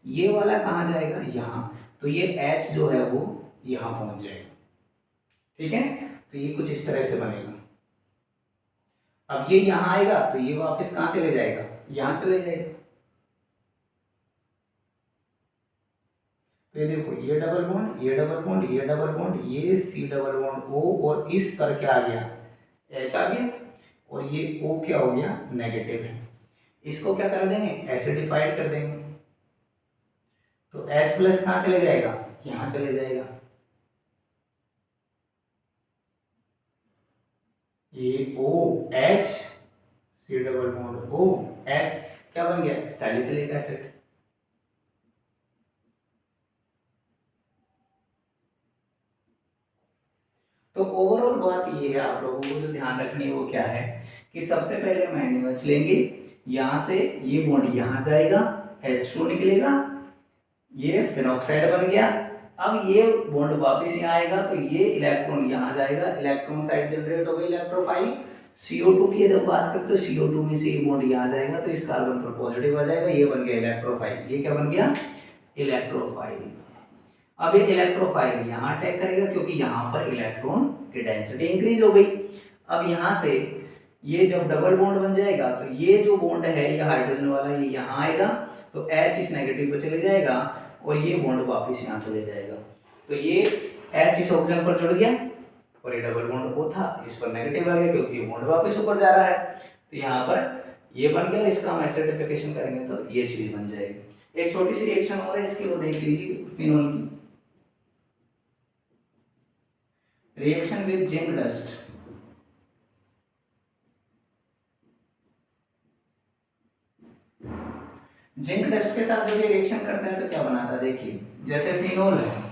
ये वाला कहाँ जाएगा, यहाँ, तो ये H जो है वो यहाँ पहुंच जाएगा। ठीक है, तो ये कुछ इस तरह से बनेगा। अब ये यहाँ आएगा तो ये वापस कहाँ चले जाएगा, यहाँ चले जाएगा। तो ये देखो ये डबल बॉन्ड, ये डबल बॉन्ड, ये डबल बॉन्ड, ये C डबल बॉन्ड O, और इस पर क्या आ गया, H आ गया, और ये O क्या हो गया, नेगेटिव है। इसको क्या कर देंगे, एसिडिफाइड कर देंगे, तो H प्लस कहाँ चले जाएगा, यहाँ चले जाएगा, ये OH C double bond OH क्या बन गया, सैलिसिलिक एसिड। तो ओवरऑल बात ये है, आप लोगों को जो ध्यान रखनी है वो क्या है कि सबसे पहले हम NaOH लेंगे, यहाँ से ये बॉन्ड यहाँ जाएगा, H2 निकलेगा, ये फिनॉक्साइड बन गया। अब ये बॉन्ड वापस यहाँ आएगा तो ये इलेक्ट्रॉन यहाँ जाएगा, इलेक्ट्रॉन साइड जनरेट हो गई इलेक्ट्रोफाइल। CO2 की जब बात करें तो CO2 में से ये बॉन्ड यहाँ जाएगा तो इस कार्बन पर पॉजिटिव आ जाएगा, ये बन गया इलेक्ट्रोफाइल। ये क्या बन गया, इलेक्ट्रोफाइल। अब ये इलेक्ट्रोफाइल यहाँ अटैक करेगा क्योंकि यहाँ पर इलेक्ट्रॉन की डेंसिटी इंक्रीज हो गई। अब यहाँ से ये जब डबल बॉन्ड बन जाएगा तो ये जो बॉन्ड है ये हाइड्रोजन वाला ये यहाँ आएगा तो H इस नेगेटिव पे चले जाएगा और ये बॉन्ड वापस यहाँ चले जाएगा। तो ये H इस ऑक्सीजन पर जुड़ गया, और ये डबल बॉन्ड O था, इस पर नेगेटिव आ गया क्योंकि ये बॉन्ड वापस ऊपर जा रहा है, तो यहाँ पर ये बन गया, इसका हम एसिडिफिकेशन करेंगे तो ये चीज बन जाएगी। एक छोटी सी रिएक्शन और है इसकी, वो देख लीजिए, फिनोल की reaction with zinc dust. Zinc dust के साथ जब ये रिएक्शन करते हैं तो क्या बनाता है, देखिए जैसे फिनोल है,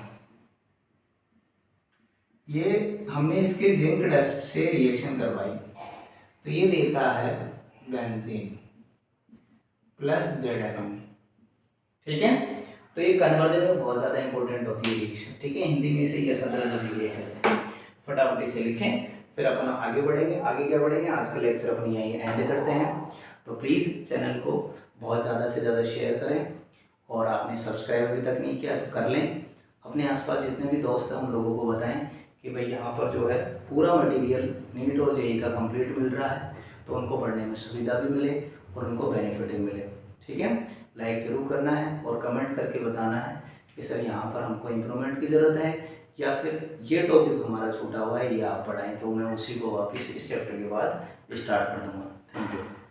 ये हमने इसके जिंक डस्ट से रिएक्शन करवाई तो ये देता है बेंजीन प्लस ZnO, ठीक है। तो ये कन्वर्जन में बहुत ज़्यादा इंपॉर्टेंट होती है रिएक्शन, ठीक है। हिंदी में से ये सदर जो लिखे कहते हैं, फटाफट इसे लिखें, फिर अपन आगे बढ़ेंगे। आगे क्या बढ़ेंगे, आज का लेक्चर अपन यहीं एंड करते हैं। तो प्लीज़ चैनल को बहुत ज़्यादा से ज़्यादा शेयर करें, और आपने सब्सक्राइब अभी तक नहीं किया तो कर लें। अपने आसपास जितने भी दोस्त हैं उन लोगों को बताएं कि भाई यहाँ पर जो है पूरा मटेरियल नीट और जेईई का कंप्लीट मिल रहा है, तो उनको पढ़ने में सुविधा भी मिले और उनको बेनिफिट भी मिले, ठीक है। लाइक ज़रूर करना है और कमेंट करके बताना है कि सर यहाँ पर हमको इम्प्रूवमेंट की ज़रूरत है, या फिर ये टॉपिक हमारा छूटा हुआ है ये आप पढ़ाएं, तो मैं उसी को वापस इस चैप्टर के बाद स्टार्ट कर दूँगा। Thank you.